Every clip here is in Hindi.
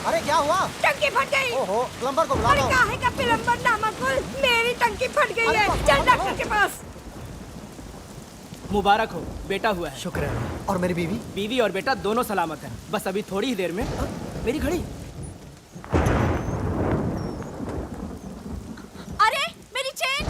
अरे क्या हुआ? टंकी फट गई। ओहो, प्लम्बर को बुला अरे दो। काहे का प्लम्बर नामकुल, मेरी टंकी फट गई है। चल डॉक्टर के पास। मुबारक हो, बेटा हुआ है। शुक्र है। और मेरी बीवी? बीवी और बेटा दोनों सलामत हैं। बस अभी थोड़ी ही देर में। मेरी घड़ी। अरे मेरी चेन।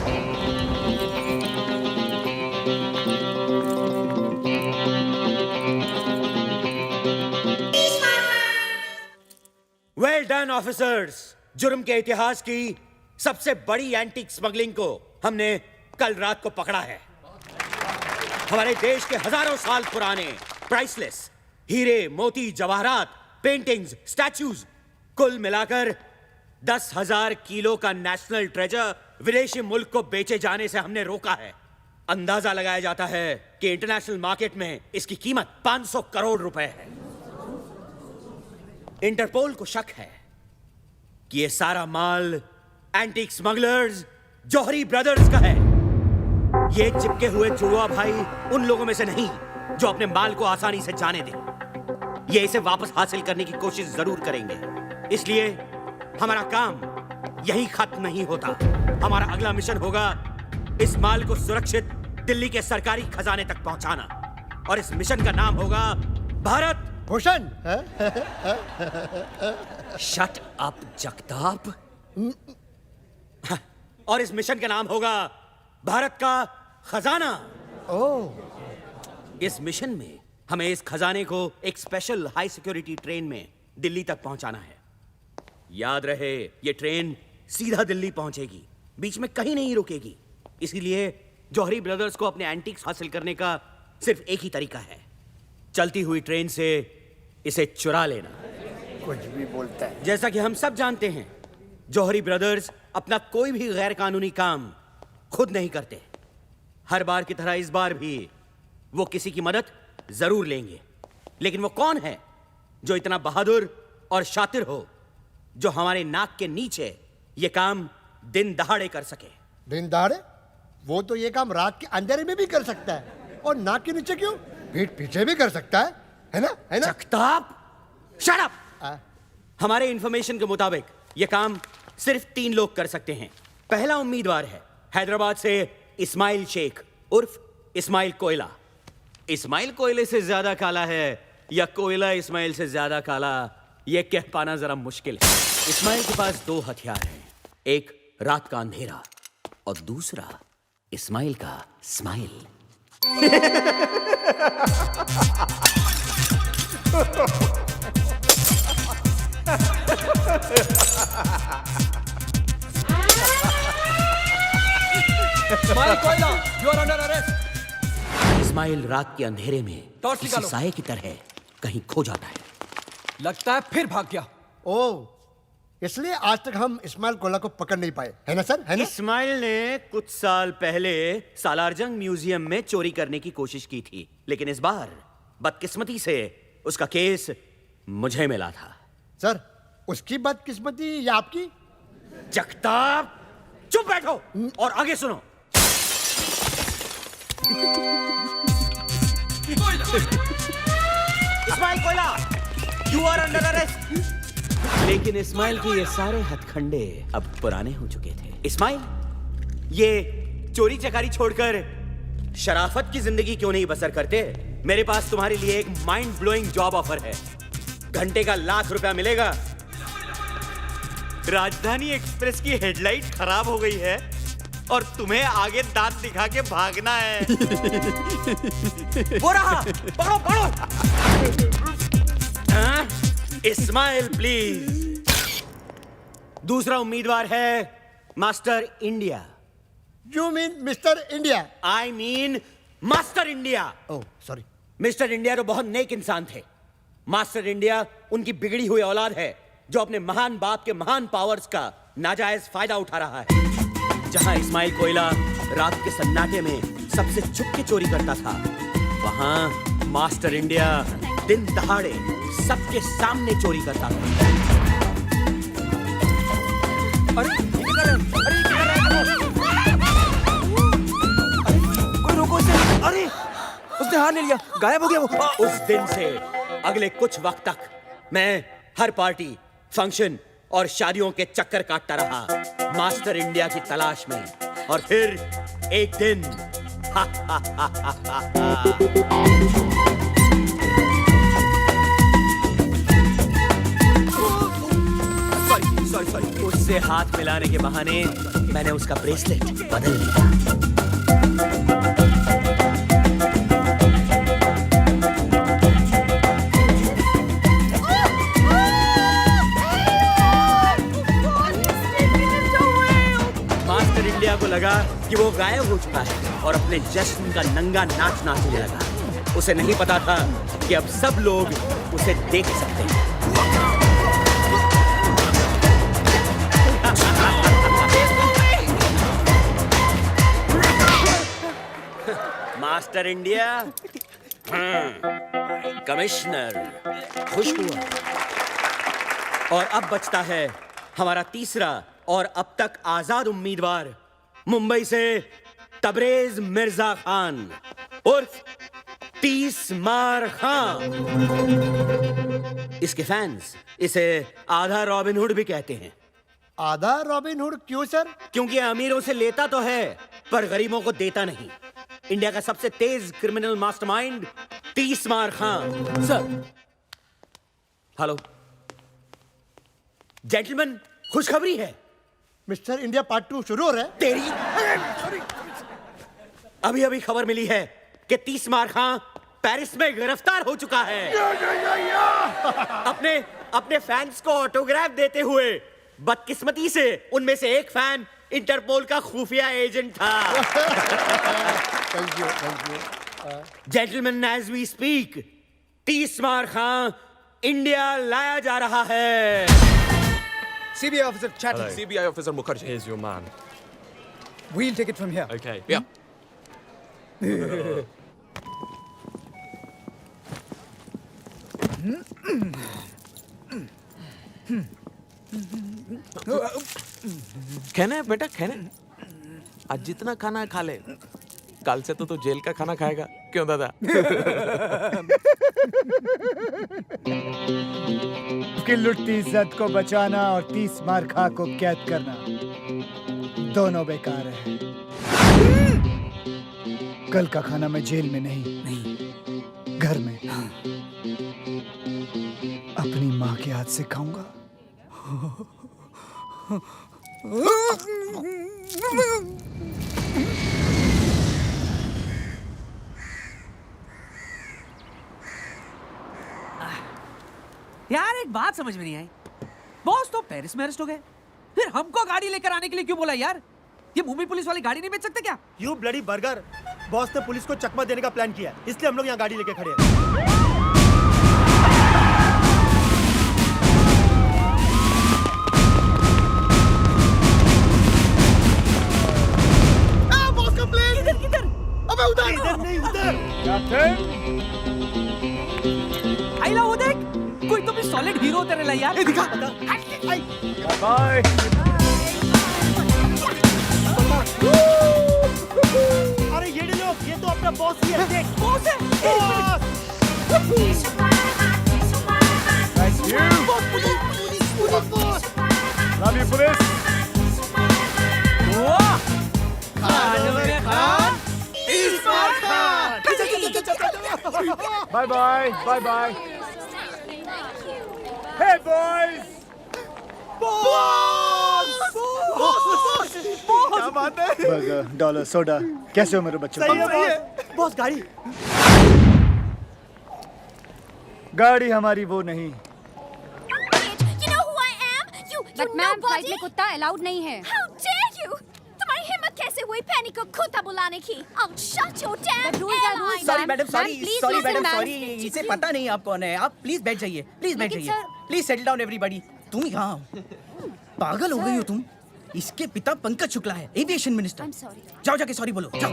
Well done officers. जुर्म के इतिहास की सबसे बड़ी एंटीक स्मगलिंग को हमने कल रात को पकड़ा है। हमारे देश के हजारों साल पुराने प्राइसलेस हीरे, मोती, जवाहरात, पेंटिंग्स, स्टैच्यूज, कुल मिलाकर 10,000 किलो का नेशनल ट्रेजर विदेशी मुल्क को बेचे जाने से हमने रोका है। अंदाजा लगाया जाता है कि इंटरनेशनल मार्केट में इसकी कीमत 500 करोड़ रुपए है। इंटरपोल को शक है कि यह सारा माल एंटीक स्मगलर्स जौहरी ब्रदर्स का है। ये चिपके हुए जुड़वा भाई उन लोगों में से नहीं जो अपने माल को आसानी से जाने दें। ये इसे वापस हासिल करने की कोशिश जरूर करेंगे। इसलिए हमारा काम यही खत्म नहीं होता। हमारा अगला मिशन होगा इस माल को सुरक्षित दिल्ली के सरकारी खजाने तक पहुंचाना। और इस मिशन का नाम होगा भारत भूषण। Shut up Jagtap. और इस मिशन का नाम होगा भारत का खजाना। ओह। इस मिशन में हमें इस खजाने को एक स्पेशल हाई सिक्योरिटी ट्रेन में दिल्ली तक पहुंचाना है। याद रहे, ये ट्रेन सीधा दिल्ली पहुंचेगी, बीच में कहीं नहीं रुकेगी। इसीलिए जौहरी ब्रदर्स को अपने एंटीक्स हासिल करने का सिर्फ एक ही तरीका है, चलती हुई ट्रेन से इसे चुरा लेना। कुछ भी बोलता है। जैसा कि हम सब जानते हैं, जौहरी ब्रदर्स अपना कोई भी गैर कानूनी काम खुद नहीं करते। हर बार की तरह इस बार भी वो किसी की मदद जरूर लेंगे। लेकिन वो कौन है जो इतना बहादुर और शातिर हो, जो हमारे नाक के नीचे ये काम दिन दहाड़े कर सके? दिन दहाड़े? वो तो ये काम रात के अंधेरे में भी कर सकता है। और नाक के नीचे क्यों, पीठ पीछे भी कर सकता है ना? है ना? Jagtap, shut up. हमारे इंफॉर्मेशन के मुताबिक ये काम सिर्फ 3 लोग कर सकते हैं। पहला उम्मीदवार है हैदराबाद से इस्माइल शेख उर्फ इस्माइल कोयला। इस्माइल कोयले से ज्यादा काला है या कोयला इस्माइल से ज्यादा काला, यह कह पाना जरा मुश्किल है। इस्माइल के पास 2 हथियार हैं, एक रात का अंधेरा और दूसरा इस्माइल का स्माइल। इस्माइल कोयला, you are under arrest। Ismail रात के अंधेरे में टॉर्च किसी निकालो। साये की तरह कहीं खो जाता है। लगता है फिर भाग गया। ओह, इसलिए आज तक हम इस्माइल कोला को पकड़ नहीं पाए, है ना सर? है ना? इस्माइल ने कुछ साल पहले सालारजंग म्यूजियम में चोरी करने की कोशिश की थी, लेकिन इस बार बदकिस्मती से उसका केस मुझे मिला था। सर, उसकी बदकिस्मती या आपकी? जगताप, चुप बैठो और आगे सुनो। इस्माइल कोयला, यू आर अंडर अरेस्ट। लेकिन इस्माइल के ये सारे हथखंडे अब पुराने हो चुके थे। इस्माइल, ये चोरी चकारी छोड़कर शराफत की जिंदगी क्यों नहीं बसर करते? मेरे पास तुम्हारे लिए एक माइंड ब्लोइंग जॉब ऑफर है। घंटे का ₹1,00,000 मिलेगा। राजधानी एक्सप्रेस की हेडलाइट खराब हो गई है और तुम्हें आगे दांत दिखा के भागना है। वो रहा, पकड़ो पकड़ो। इस्माइल प्लीज। दूसरा उम्मीदवार है master India. You mean mister India? I mean master India. Oh sorry. Mister India तो बहुत नेक इंसान थे। मास्टर इंडिया उनकी बिगड़ी हुई औलाद है जो अपने महान बाप के महान पावर्स का नाजायज फायदा उठा रहा है। जहां इस्माइल कोयला रात के सन्नाटे में सबसे छुप के चोरी करता था, वहां मास्टर इंडिया दिन दहाड़े सबके सामने चोरी करता था। अरे ये क्या कर रहा है? अरे ये क्या कर रहा है? कोई रोको उसे। अरे उसने हाथ ले लिया, गायब हो गया वो। उस दिन से अगले कुछ वक्त तक मैं हर पार्टी, फंक्शन और शादियों के चक्कर काटता रहा मास्टर इंडिया की तलाश में। और फिर एक दिन सॉरी उससे हाथ मिलाने के बहाने मैंने उसका ब्रेसलेट बदल लिया। मास्टर इंडिया को लगा कि वो गायब हो चुका है और अपने जश्न का नंगा नाच नाचने लगा। उसे नहीं पता था कि अब सब लोग उसे देख सकते हैं। मास्टर इंडिया, कमिश्नर खुश हुआ। और अब बचता है हमारा तीसरा और अब तक आजाद उम्मीदवार, मुंबई से तबरेज मिर्जा खान उर्फ 30 मार खान। इसके फैंस इसे आधा रॉबिन हुड भी कहते हैं। आधा रॉबिन हुड क्यों सर? क्योंकि अमीरों से लेता तो है पर गरीबों को देता नहीं। इंडिया का सबसे तेज criminal mastermind 30 Maar Khan. Sir hello gentleman, खुशखबरी है। मिस्टर इंडिया पार्ट 2 शुरू हो रहा है। तेरी अभी अभी खबर मिली है कि 30 मार खान पेरिस में गिरफ्तार हो चुका है। अपने फैंस को ऑटोग्राफ देते हुए। बदकिस्मती से उनमें से एक फैन इंटरपोल का खुफिया एजेंट था। Thank you. Gentleman, as we speak 30 Maar Khan India लाया जा रहा है। CBI officer chatting. Hello. CBI officer Mukherjee. Here's your man. We'll take it from here. Okay. Yeah. खाना है बेटा, खाना। आज जितना खाना है खा ले। कल से तो जेल का खाना खाएगा, क्यों दादा? की लुटती इज्जत को बचाना और 30 मार खा को कैद करना दोनों बेकार है। कल का खाना मैं जेल में नहीं, घर में अपनी माँ के हाथ से खाऊंगा। यार एक बात समझ में नहीं आई। बॉस तो पेरिस में अरेस्ट हो गए, फिर हमको गाड़ी लेकर आने के लिए क्यों बोला यार? ये मुंबई पुलिस वाली गाड़ी नहीं बेच सकते क्या? यू ब्लडी बर्गर, बॉस ने पुलिस को चकमा देने का प्लान किया, इसलिए हम लोग यहाँ गाड़ी लेके खड़े हैं। बॉस का प्लेन किधर? अबे उधर नहीं उधर। आइला वो देख, कोई तो भी सॉलिड हीरो तेरे लिए यार। दिखा। बाय। अरे ये लोग, ये तो अपना बॉस ही है। देख बॉस है। Thank you. Love you, police. वाह! खान में Khan, Bye bye. Bye bye. Hey boys. क्या बात है? Burger, dollar, soda. कैसे हो मेरे बच्चों? सही है बॉस। बॉस गाड़ी। गाड़ी हमारी वो नहीं। You know who I am? You but ma'am flight nobody? में कुत्ता अलाउड नहीं है। How dare you? तुम्हारी हिम्मत कैसे हुई पैनी को कुत्ता बुलाने की? I'll shut your damn But rules are rules, airline. Sorry Ma'am, madam, ma'am, sorry please sorry listen, madam, ma'am. Sorry. इसे पता नहीं आप कौन है। आप प्लीज बैठ जाइए, प्लीज बैठ लेकिन जाइए। Please settle down everybody. तुम यहाँ पागल हो गई हो तुम? इसके पिता पंकज शुक्ला है, एविएशन मिनिस्टर। I'm sorry. जाओ जाके सॉरी बोलो, जाओ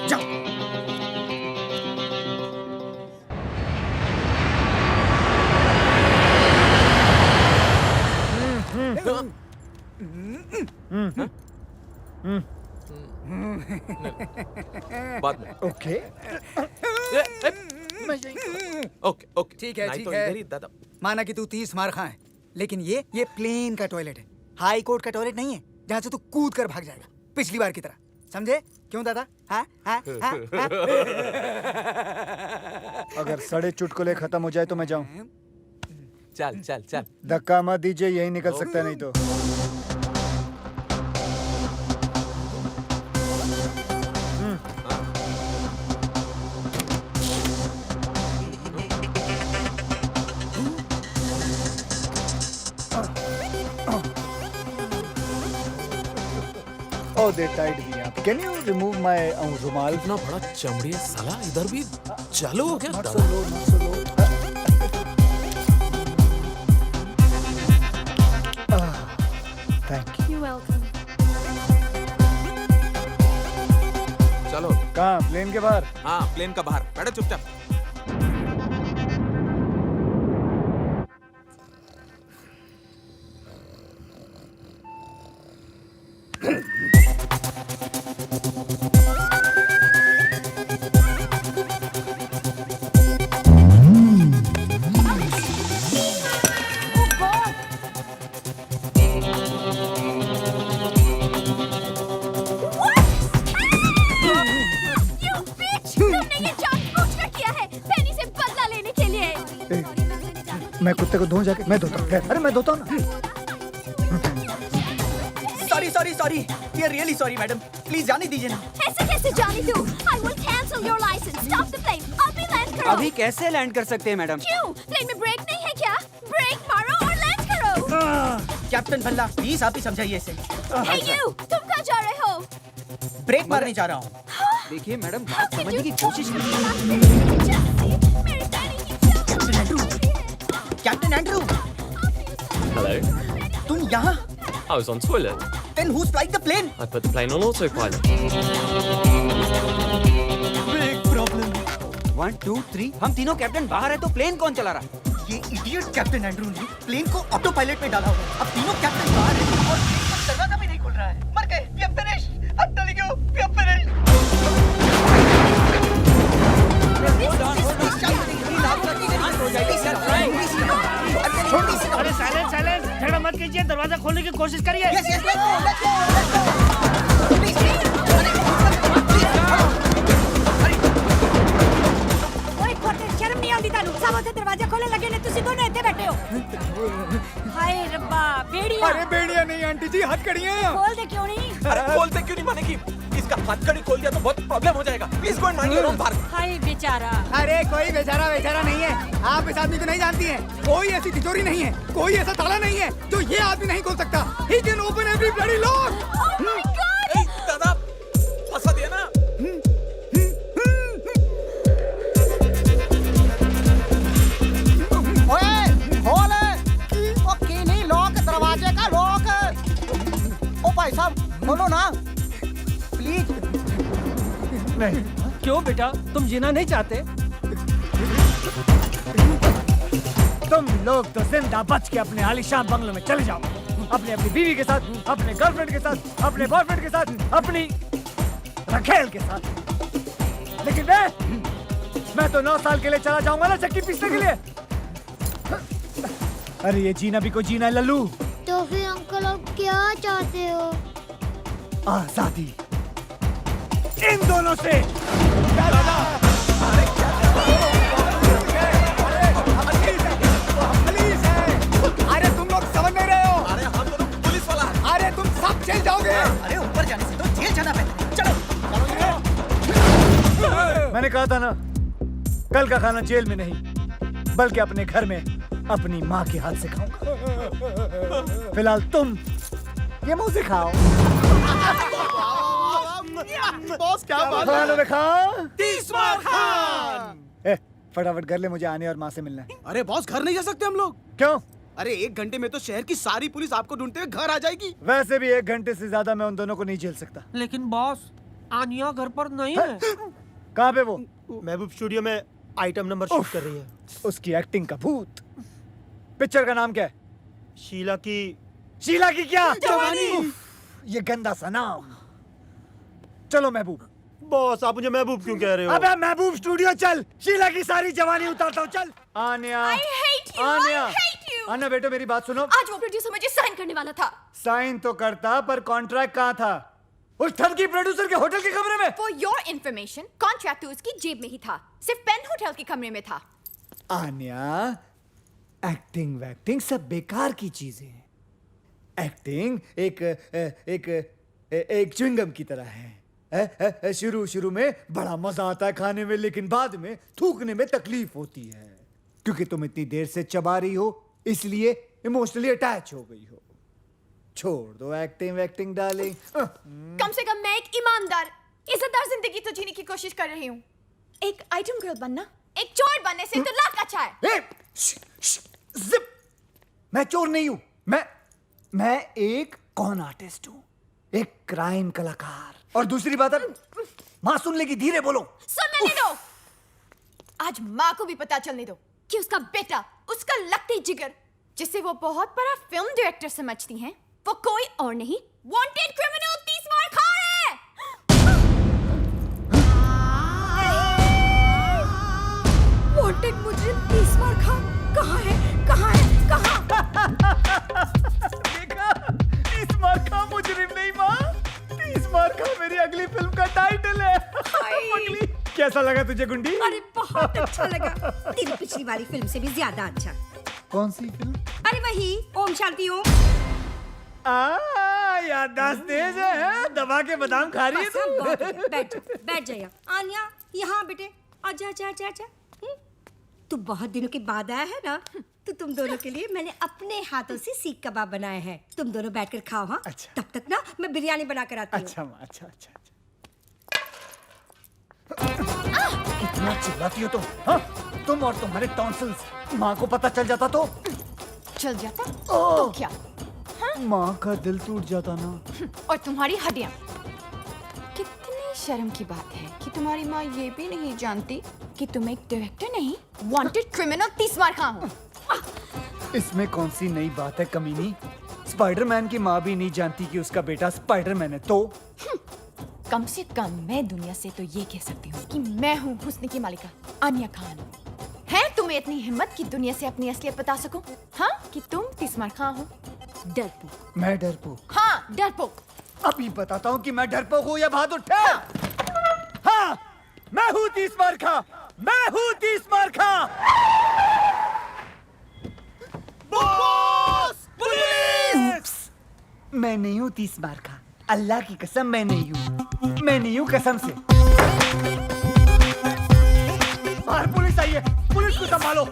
जाओ। बाद में। ओके। ओके ओके ठीक है, नहीं ठीक तो है। इधर ही दादा। माना कि तू 30 मार खा है, लेकिन ये प्लेन का टॉयलेट है, हाई कोर्ट का टॉयलेट नहीं है जहाँ से तू कूद कर भाग जाएगा पिछली बार की तरह, समझे? क्यों दादा? हाँ हाँ हाँ हाँ? अगर साढ़े चुटकुले खत्म हो जाए तो मैं जाऊं। चल चल चल। धक्का मत दीजिए, यही निकल सकता है नहीं तो। Oh, they tied me up. Can you remove my रुमाल? इतना बड़ा चमड़ी है साला, इधर भी चालू हो गया। Not so low, not so low. Thank you. You're welcome. चलो। कहाँ? प्लेन के बाहर? हाँ, प्लेन का बाहर बैठो चुपचाप। You bitch! तुमने ये जानबूझकर किया है, पेनी से बदला लेने के लिए। मैं कुत्ते को धोऊं जाके? मैं धोता हूँ। अरे मैं धोता हूँ ना। Sorry we are really sorry madam, please जाने दीजिए ना। ऐसे कैसे जाने दूँ? I will cancel your license. Stop the plane. अभी लैंड करो। अभी कैसे लैंड कर सकते हैं मैडम? क्यों? प्लेन में ब्रेक नहीं है क्या? ब्रेक मारो और लैंड करो। कैप्टन भल्ला प्लीज आप ही समझाइए इसे। Hey you! तुम कहाँ जा रहे हो? ब्रेक मारने जा रहा हूँ। देखिए मैडम, बात समझने की कोशिश कीजिए। Captain Andrew, Hello. तुम यहाँ? I was on toilet. Then who's flying the plane? I put the plane on autopilot. Big problem. 1, 2, 3 हम तीनों कैप्टन बाहर है तो प्लेन कौन चला रहा है? ये इडियट कैप्टन एंड्रू ने प्लेन को ऑटो पायलट में डाला हुआ है। अब तीनों कैप्टन बाहर हैं और प्लेन का दरवाजा भी नहीं खुल रहा है। मर गए। We are finished. I'm telling you, we are finished. अरे साइलेंस, झगड़ा मत कीजिए, दरवाजा खोलने की कोशिश करिए। शर्म नहीं आती तानू? सब उसे दरवाजा खोलने लगे ने, तुसी दोनों इत्थे बैठे हो। हाय रब्बा, बेड़िया। अरे बेड़िया नहीं आंटी जी, हथकड़ियाँ। खोल दे क्यों नहीं? अरे खोलते क्यों नहीं मानेगी? इसका हथकड़ी खोल दिया तो बहुत प्रॉब्लम हो जाएगा। Please go and mind your own bar. हाय बेचारा। अरे कोई बेचारा नहीं है, आप इस आदमी को नहीं जानती हैं। कोई ऐसी तिजोरी नहीं है, कोई ऐसा ताला नहीं है जो ये आदमी नहीं खोल सकता। He can open every bloody lock. Oh my God! ए, दादा फंसा दिया ना। ओए, खोल। ओ की नहीं लॉक, दरवाजे का लॉक। ओ भाई साहब, खोलो ना प्लीज। नहीं। क्यों बेटा, तुम जीना नहीं चाहते? तुम लोग तो जिंदा बच के अपने आलीशान बंगलों में चले जाओ, अपनी बीवी के साथ, अपने गर्लफ्रेंड के साथ, अपने बॉयफ्रेंड के साथ, अपनी रखेल के साथ। लेकिन मैं तो 9 साल के लिए चला जाऊंगा ना चक्की पीसने के लिए। अरे ये जीना भी को जीना है लल्लू। तो फिर अंकल आप क्या चाहते हो? आजादी इन दोनों से। अरे तुम लोग समझ नहीं रहे हो। अरे हम दोनों पुलिस वाला। अरे तुम सब जेल जाओगे। अरे ऊपर जाने से तो जेल जाना पहले। चलो। मैंने कहा था ना, कल का खाना जेल में नहीं बल्कि अपने घर में अपनी माँ के हाथ से खाऊंगा। फिलहाल तुम ये मुंह से खाओ। बॉस क्या बात खाना खा। 30 मार खान। फटाफट कर ले, मुझे आने और माँ से मिलना है। अरे बॉस, घर नहीं जा सकते हम लोग? क्यों? अरे 1 घंटे में तो शहर की सारी पुलिस आपको ढूंढते हुए घर आ जाएगी। वैसे भी 1 घंटे से ज्यादा मैं उन दोनों को नहीं झेल सकता। लेकिन बॉस, आनिया घर पर नहीं है। कहाँ पे वो? महबूब स्टूडियो में आइटम नंबर शूट कर रही है। उसकी एक्टिंग का भूत। पिक्चर का नाम क्या है? शीला की क्या? जवानी। उफ, ये गंदा सा नाम। चलो महबूब। बॉस, आप मुझे महबूब क्यों कह रहे हो? अबे महबूब स्टूडियो चल, शीला की सारी जवानी उतारता हूँ। चल Anya. I hate you! Anya. I hate you! अन्ना बेटे मेरी बात सुनो। आज वो प्रोड्यूसर मुझे साइन करने वाला था। साइन तो करता, पर कॉन्ट्रैक्ट कहाँ था? उस ठगी प्रोड्यूसर के होटल के कमरे में। For your information, कॉन्ट्रैक्ट तो उसकी जेब में ही था, सिर्फ पेन होटल के कमरे में था। आन्या, एक्टिंग वैक्टिंग सब बेकार की चीजें हैं। एक्टिंग एक च्युइंगम की तरह है। शुरू में बड़ा मजा आता है खाने में, लेकिन बाद में थूकने में तकलीफ होती है, क्योंकि तुम इतनी देर से चबा रही हो, इसलिए इमोशनली अटैच हो गई हो। छोड़ दो एक्टिंग वैक्टिंग डार्लिंग। कम से कम मैं एक ईमानदार, इज्जतदार जिंदगी तो जीने की कोशिश कर रही हूँ। एक आइटम गर्ल बनना एक चोर बनने से तो लाख अच्छा है। जिप! मैं चोर नहीं हूं। मैं एक कॉन आर्टिस्ट हूं, एक क्राइम कलाकार। और दूसरी बात है, माँ सुन लेगी, धीरे बोलो। सुनने नहीं दो। आज माँ को भी पता चलने दो कि उसका बेटा, उसका लकड़ी जिगर, जिसे वो बहुत बड़ा फिल्म डायरेक्टर समझती हैं, वो कोई और नहीं, वांटेड क्रिमिनल 30 मार खा है। वांटेड मुजरिम 30 मार खा कहाँ है? देखा, 30 मार खा मुजरिम नहीं माँ, 30 मार खा मेरी अगली फिल्म का टाइटल है। पगली, कैसा लगा तुझे गुंडी? अरे बहुत अच्छा लगा, तेरी पिछली वाली फिल्म से भी ज्यादा अच्छा। कौन सी फिल्म? अरे वही ओम शांति ओम। याददाश्त तेज है, दबा के बादाम खा रही है तू। बैठ जा यहाँ। आन्या, यहाँ बेटे, आजा आजा आजा आजा। तू बहुत दिनों के बाद आया है ना, तो तुम दोनों के लिए मैंने अपने हाथों से सीख कबाब बनाए हैं। तुम दोनों बैठकर खाओ। हाँ, अच्छा। तब तक ना मैं बिरयानी बना कर आती हूँ। अच्छा माँ, अच्छा। कितना चिल्लाती हो तुम? हाँ? तुम और तुम्हारे टॉन्सिल्स, माँ को पता चल जाता तो? चल जाता तो क्या? माँ का दिल टूट जाता ना। और तुम्हारी हड्डियां। कितनी शर्म की बात है कि तुम्हारी माँ ये भी नहीं जानती कि तुम एक डायरेक्टर नहीं, वांटेड क्रिमिनल 30 मार खा हो। इसमें कौन सी नई बात है कमीनी? स्पाइडरमैन की माँ भी नहीं जानती कि उसका बेटा स्पाइडरमैन है तो? कम से कम मैं दुनिया से तो ये कह सकती हूँ कि मैं हूँ हुस्न की मालिका आन्या खान। है तुम्हें इतनी हिम्मत कि दुनिया से अपनी असलियत बता सको? हाँ, कि तुम 30 मार खा हो। डरपोक। मैं डरपोक? हाँ, डरपोक। अभी बताता हूँ कि मैं डरपोक हूँ या बहादुर ठहर। हाँ, मैं हूँ 30 मार खा, मैं हूँ 30 मार खा। बॉस! पुलिस! मैं नहीं हूँ 30 मार खा, अल्लाह की कसम मैं नहीं हूँ कसम से। बाहर पुलिस आई है, पुलिस को संभालो।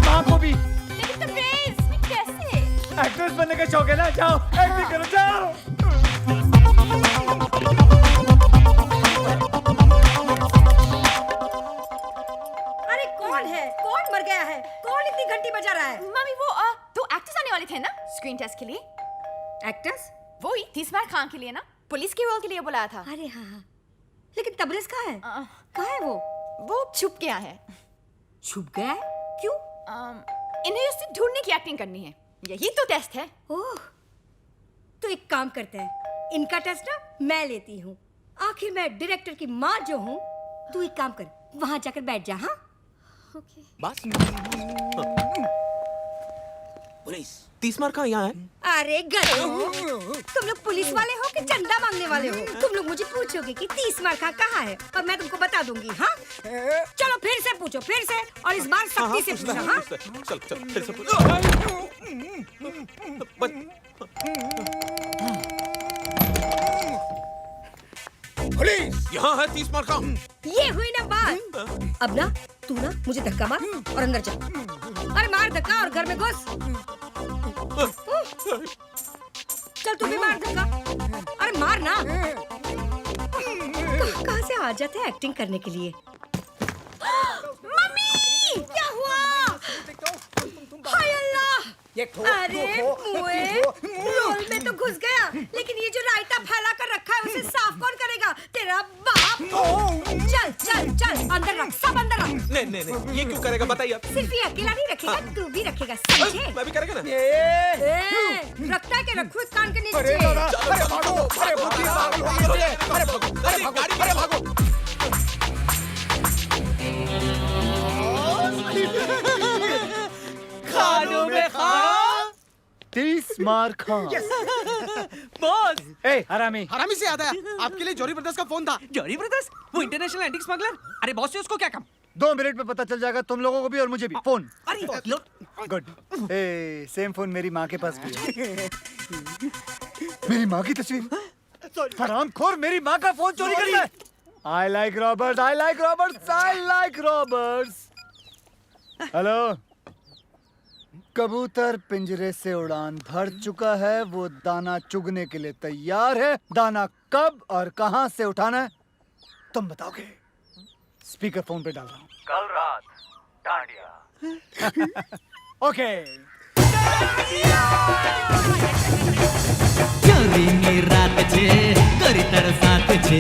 माँ को भी। लेकिन तबरेज़, मैं कैसे? एक्ट्रेस बनने का शौक है ना, जाओ एक्टिंग करो, जाओ। अरे कौन है? कौन मर गया है? कौन इतनी घंटी बजा रहा है? मम्मी वो दो एक्टर्स आने वाले थे ना स्क्रीन टेस्ट के लिए। एक्टर्स? वो ही 30 मार खान के लिए ना, पुलिस के रोल के लिए बुलाया था। अरे हाँ, लेकिन तबरेज़ कहाँ है? कहाँ है वो? वो छुप गया है। छुप गया है? क्यों? इन्हें उससे ढूंढने की एक्टिंग करनी है, यही तो टेस्ट है। ओह, तो एक काम करते हैं, इनका टेस्ट ना मैं लेती हूँ। आखिर मैं डायरेक्टर की माँ जो हूँ। तू एक काम कर, वहाँ जाकर बैठ जा। हाँ, ओके। बस पुलिस 30 मार कहाँ यहाँ है? अरे गधों, तुम लोग पुलिस वाले हो कि चंदा मांगने वाले हो? तुम लोग मुझे पूछोगे कि 30 मार कहाँ है, और मैं तुमको बता दूंगी। हाँ, चलो फिर से पूछो, फिर से, और इस बार सख्ती से पूछो। हाँ, चल फिर से पूछ। पुलिस यहाँ है 30 मार का। ये हुई ना बात। अब ना तू ना मुझे धक्का मार और अंदर जा। अरे मार धक्का और घर में घुस। चल तू भी मार धक्का। अरे मार ना। कहाँ से आ जाते हैं एक्टिंग करने के लिए? मम्मी, क्या हुआ? हाय अल्लाह! अरे मुए, रोल में तो घुस गया, लेकिन ये जो रायता फैला कर रखा है उसे साफ कौन करेगा? तेरा बाप। चल चल चल, अंदर रख, सब अंदर रख। नहीं, ये क्यों करेगा बताइए आप। सिर्फ ये अकेला नहीं रखेगा, तू भी रखेगा, समझे? मैं भी करेगा ना। रखता है क्या? रखो इस कान के नीचे। अरे भागो। खानों में खां 30 मार खा। बॉस। ए हरामी, हरामी से याद आया, आपके लिए जॉरी ब्रदर्स का फोन था। जॉरी ब्रदर्स, वो इंटरनेशनल एंटीक स्मगलर। अरे बॉस से उसको क्या काम? 2 मिनट में पता चल जाएगा तुम लोगों को भी और मुझे भी। फोन। अरे लो। गुड। ए सेम फोन मेरी माँ के पास भी है। मेरी माँ की तस्वीर। हरामखोर मेरी माँ का फोन चोरी करता है। I like robbers, I like robbers, I like robbers. Hello. कबूतर पिंजरे से उड़ान भर चुका है, वो दाना चुगने के लिए तैयार है। दाना कब और कहां से उठाना है तुम बताओगे। स्पीकर फोन पे डाल रहा हूँ। कल रात डांडिया। ओके। ચોરીની રાત છે કરી તરસાત છે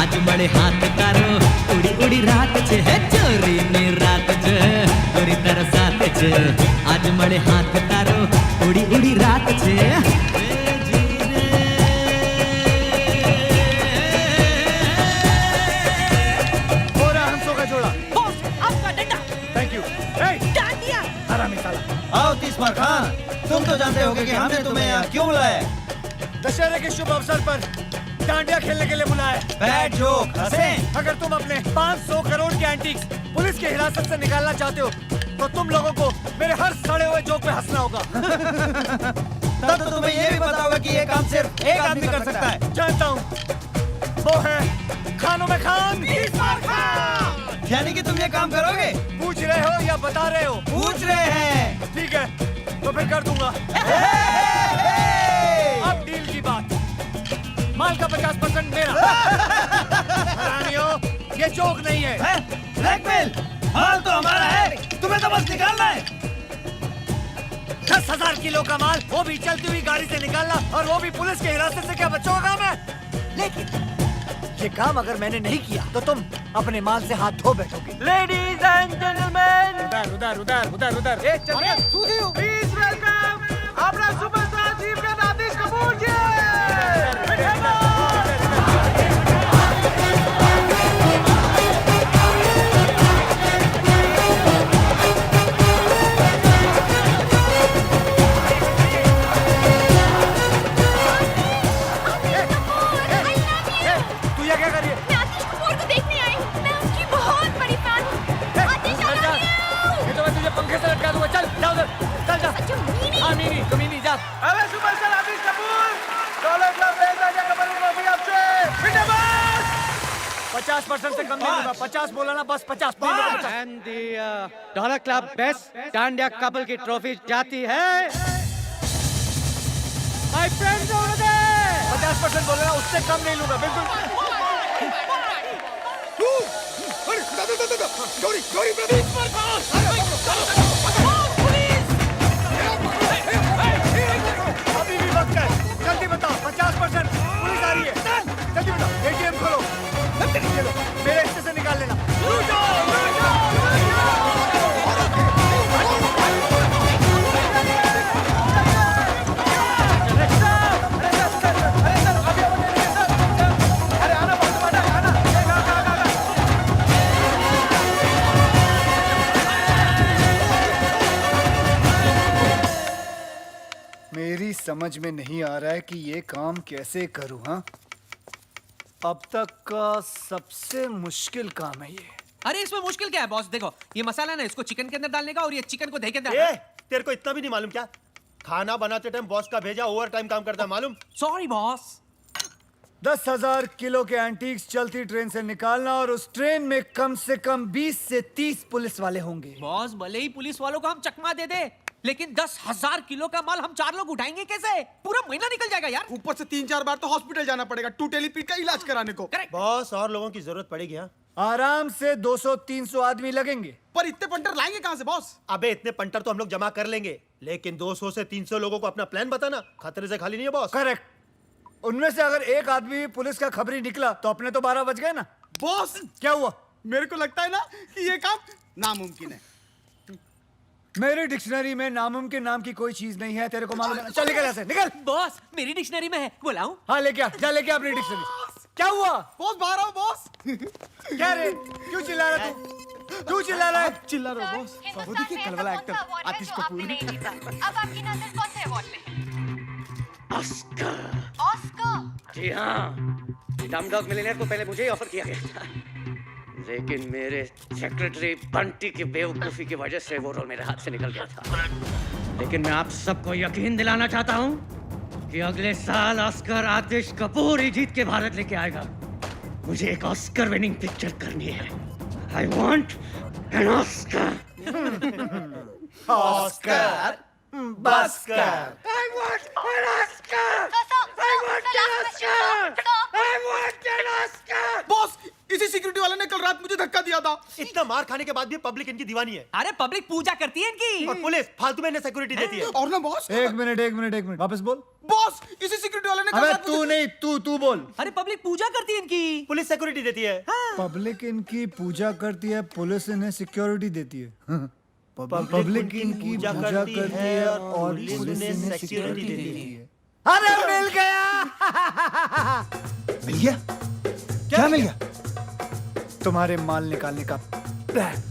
આજ મળે હાથ તારો ઉડી ઉડી રાત છે હે ચોરીની રાત છે કરી તરસાત છે આજ મળે હાથ તારો ઉડી ઉડી રાત છે पूरा हंसों का जोड़ा। बॉस, आपका डंडा। Thank you. डांडिया। हरामी साला। आओ 30 मार खान, तुम तो जानते होगे कि हमने तुम्हें यहाँ क्यों बुलाया है। दशहरे के शुभ अवसर पर डांडिया खेलने के लिए बुलाया है। बैड जोक, हंसे। अगर तुम अपने 500 करोड़ के एंटीक्स पुलिस की हिरासत से निकालना चाहते हो तो तुम लोगों को मेरे हर सड़े हुए जोक पे हंसना होगा। तब तो तुम्हें ये भी पता होगा कि ये काम सिर्फ एक आदमी कर सकता है। जानता हूँ, वो है खानों में खान। यानी कि तुम ये काम करोगे? पूछ रहे हो या बता रहे हो? पूछ रहे हैं। ठीक है, तो फिर कर दूंगा। अब डील की बात। माल का 50% मेरा। हरामियों, ये जोक नहीं है। ब्लैकमेल? माल तो हमारा है, तुम्हें तो बस निकालना है। 10,000 किलो का माल, वो भी चलती हुई गाड़ी से निकालना, और वो भी पुलिस की हिरासत से। क्या बच्चों का काम है? लेकिन ये काम अगर मैंने नहीं किया तो तुम अपने माल से हाथ धो बैठोगे। लेडीज एंड जेंटलमैन, उधर उधर उधर उधर उधर। प्लीज वेलकम अपना सुपरस्टार चीफ का नादिश कपूर जी। अबे सुपरस्टार आदिश कपूर, डॉलर क्लब भेजना क्या कमर ट्रॉफी आपसे। 50% से कम नहीं दूंगा। 50 बोला ना, बस 50। And the dollar club best dandiya couple की ट्रॉफी जाती है माय फ्रेंड्स ओवर देयर। 50% बोला ना, उससे कम नहीं लूंगा बिल्कुल। अभी भी वक्त है, जल्दी बताओ। 50% पुलिस आ रही है, जल्दी बताओ। ATM खोलो, चलो मेरे हिस्से से निकाल लेना। मेरी समझ में नहीं आ रहा है कि ये काम कैसे करूं। हाँ, अब तक का सबसे मुश्किल काम है ये। अरे इसमें मुश्किल क्या है बॉस? देखो ये मसाला ना, इसको चिकन के अंदर डालने का, और ये चिकन को दही के अंदर। तेरे को इतना भी नहीं मालूम क्या? खाना बनाते टाइम बॉस का भेजा ओवर टाइम काम करता है, मालूम? Sorry boss. 10,000 किलो के एंटीक्स चलती ट्रेन से निकालना, और उस ट्रेन में कम से कम 20 से 30 पुलिस वाले होंगे। बॉस, भले ही पुलिस वालों को हम चकमा दे दे, लेकिन 10,000 किलो का माल हम 4 लोग उठाएंगे कैसे? पूरा महीना निकल जाएगा यार। ऊपर से 3-4 बार तो हॉस्पिटल जाना पड़ेगा टूटेली पीठ का इलाज कराने को। बॉस, और लोगों की जरूरत पड़ेगी। हाँ, आराम से 200-300 आदमी लगेंगे। पर इतने पंटर लाएंगे कहां से बॉस? अबे इतने पंटर तो हम लोग जमा कर लेंगे, लेकिन 200 से 300 लोगों को अपना प्लान बताना खतरे से खाली नहीं है बॉस। करेक्ट। उनमें से अगर एक आदमी पुलिस का खबरी निकला तो अपने तो 12 बज गए ना। बॉस, क्या हुआ? मेरे को लगता है ना कि ये काम नामुमकिन है। मेरी डिक्शनरी में नामुमकिन नाम की कोई चीज नहीं है, तेरे को मालूम है। चल निकल ऐसे, निकल। बॉस, मेरी डिक्शनरी में है, बुलाऊं? हाँ लेके आ, जा लेके आ अपनी डिक्शनरी। क्या हुआ? बॉस बाहर आओ बॉस। क्या रे, क्यों चिल्ला रहा तू? तू चिल्ला रहा है? चिल्ला रहा हूँ बॉस। वो देखिए कल वाला एक्टर आतिश कपूर। अब आपकी नजर कौन से अवार्ड पे? ऑस्कर। जी हाँ, डमडॉग मिलियनेयर को पहले मुझे ही ऑफर किया गया था, लेकिन मेरे सेक्रेटरी बंटी की बेवकूफी की वजह से वो रोल मेरे हाथ से निकल गया था। लेकिन मैं आप सबको यकीन दिलाना चाहता हूँ कि अगले साल ऑस्कर आतिश कपूर ही जीत के भारत लेके आएगा। मुझे एक ऑस्कर विनिंग पिक्चर करनी है। I want an Oscar. Oscar बस्कर। I want an Oscar! I want an Oscar! I want an Oscar! Boss, इसी सिक्योरिटी वाले ने कल रात मुझे धक्का दिया था। इतना मार खाने के बाद भी पब्लिक इनकी दीवानी है, अरे पब्लिक पूजा करती है इनकी। और पुलिस फालतू में इन्हें सिक्योरिटी देती है। और ना बॉस, एक मिनट वापस बोल। बॉस इसी सिक्योरिटी वाले ने कल अबे रात तू मुझे- नहीं, तू बोल। अरे पब्लिक पूजा करती है इनकी। पुलिस सिक्योरिटी देती है। पब्लिक इनकी पूजा करती है, पुलिस इन्हें सिक्योरिटी देती है। पब्लिक इनकी पूजा करती है और पुलिस इन्हें सिक्योरिटी देती है। अरे मिल गया। मिल गया? क्या मिल गया? तुम्हारे माल निकालने का प्लान।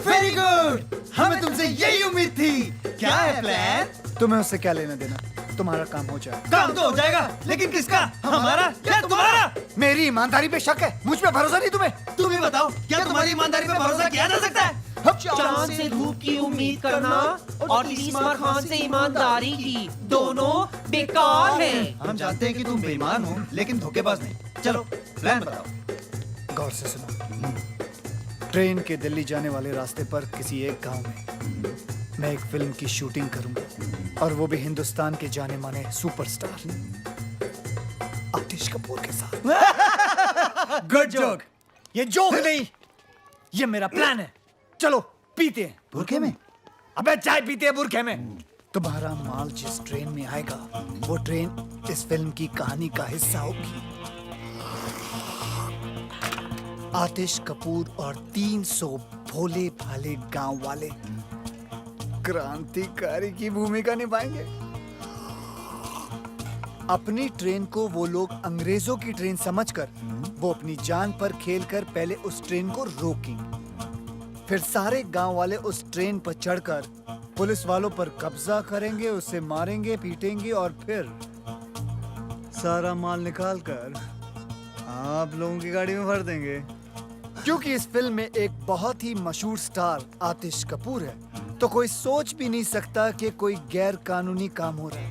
वेरी गुड, हमें तुमसे यही उम्मीद थी। क्या है प्लान? तुम्हें उससे क्या लेना देना, तुम्हारा काम हो जाए। काम तो हो जाएगा, लेकिन किसका? हमारा या तुम्हारा? मेरी ईमानदारी पे शक है, मुझ पे भरोसा नहीं तुम्हें? तुम ही बताओ, क्या तुम्हारी ईमानदारी पे भरोसा किया जा सकता है? चांद से धूप की उम्मीद करना और तीसमार खान से ईमानदारी की, दोनों बेकार हैं। हम जानते हैं कि तुम बेईमान हो, लेकिन धोखेबाज नहीं। चलो प्लान बताओ। गौर से सुनो। ट्रेन के दिल्ली जाने वाले रास्ते पर किसी एक गांव में मैं एक फिल्म की शूटिंग करूंगा, और वो भी हिंदुस्तान के जाने माने सुपरस्टार आतिश कपूर के साथ। Good joke. ये जोक नहीं, ये मेरा प्लान है। चलो पीते हैं। बुरखे में? अबे चाय पीते हैं बुरखे में। तुम्हारा माल जिस ट्रेन में आएगा, वो ट्रेन इस फिल्म की कहानी का हिस्सा होगी। आतिश कपूर और 300 भोले भाले गांव वाले क्रांतिकारी की भूमिका निभाएंगे। अपनी ट्रेन को वो लोग अंग्रेजों की ट्रेन समझकर वो अपनी जान पर खेलकर पहले उस ट्रेन को रोकेंगे। फिर सारे गांव वाले उस ट्रेन पर चढ़कर पुलिस वालों पर कब्जा करेंगे, उसे मारेंगे, पीटेंगे और फिर सारा माल निकालकर आप लोगों की गाड़ी में भर देंगे। क्योंकि इस फिल्म में एक बहुत ही मशहूर स्टार आतिश कपूर है, तो कोई सोच भी नहीं सकता कि कोई गैर कानूनी काम हो रहा है।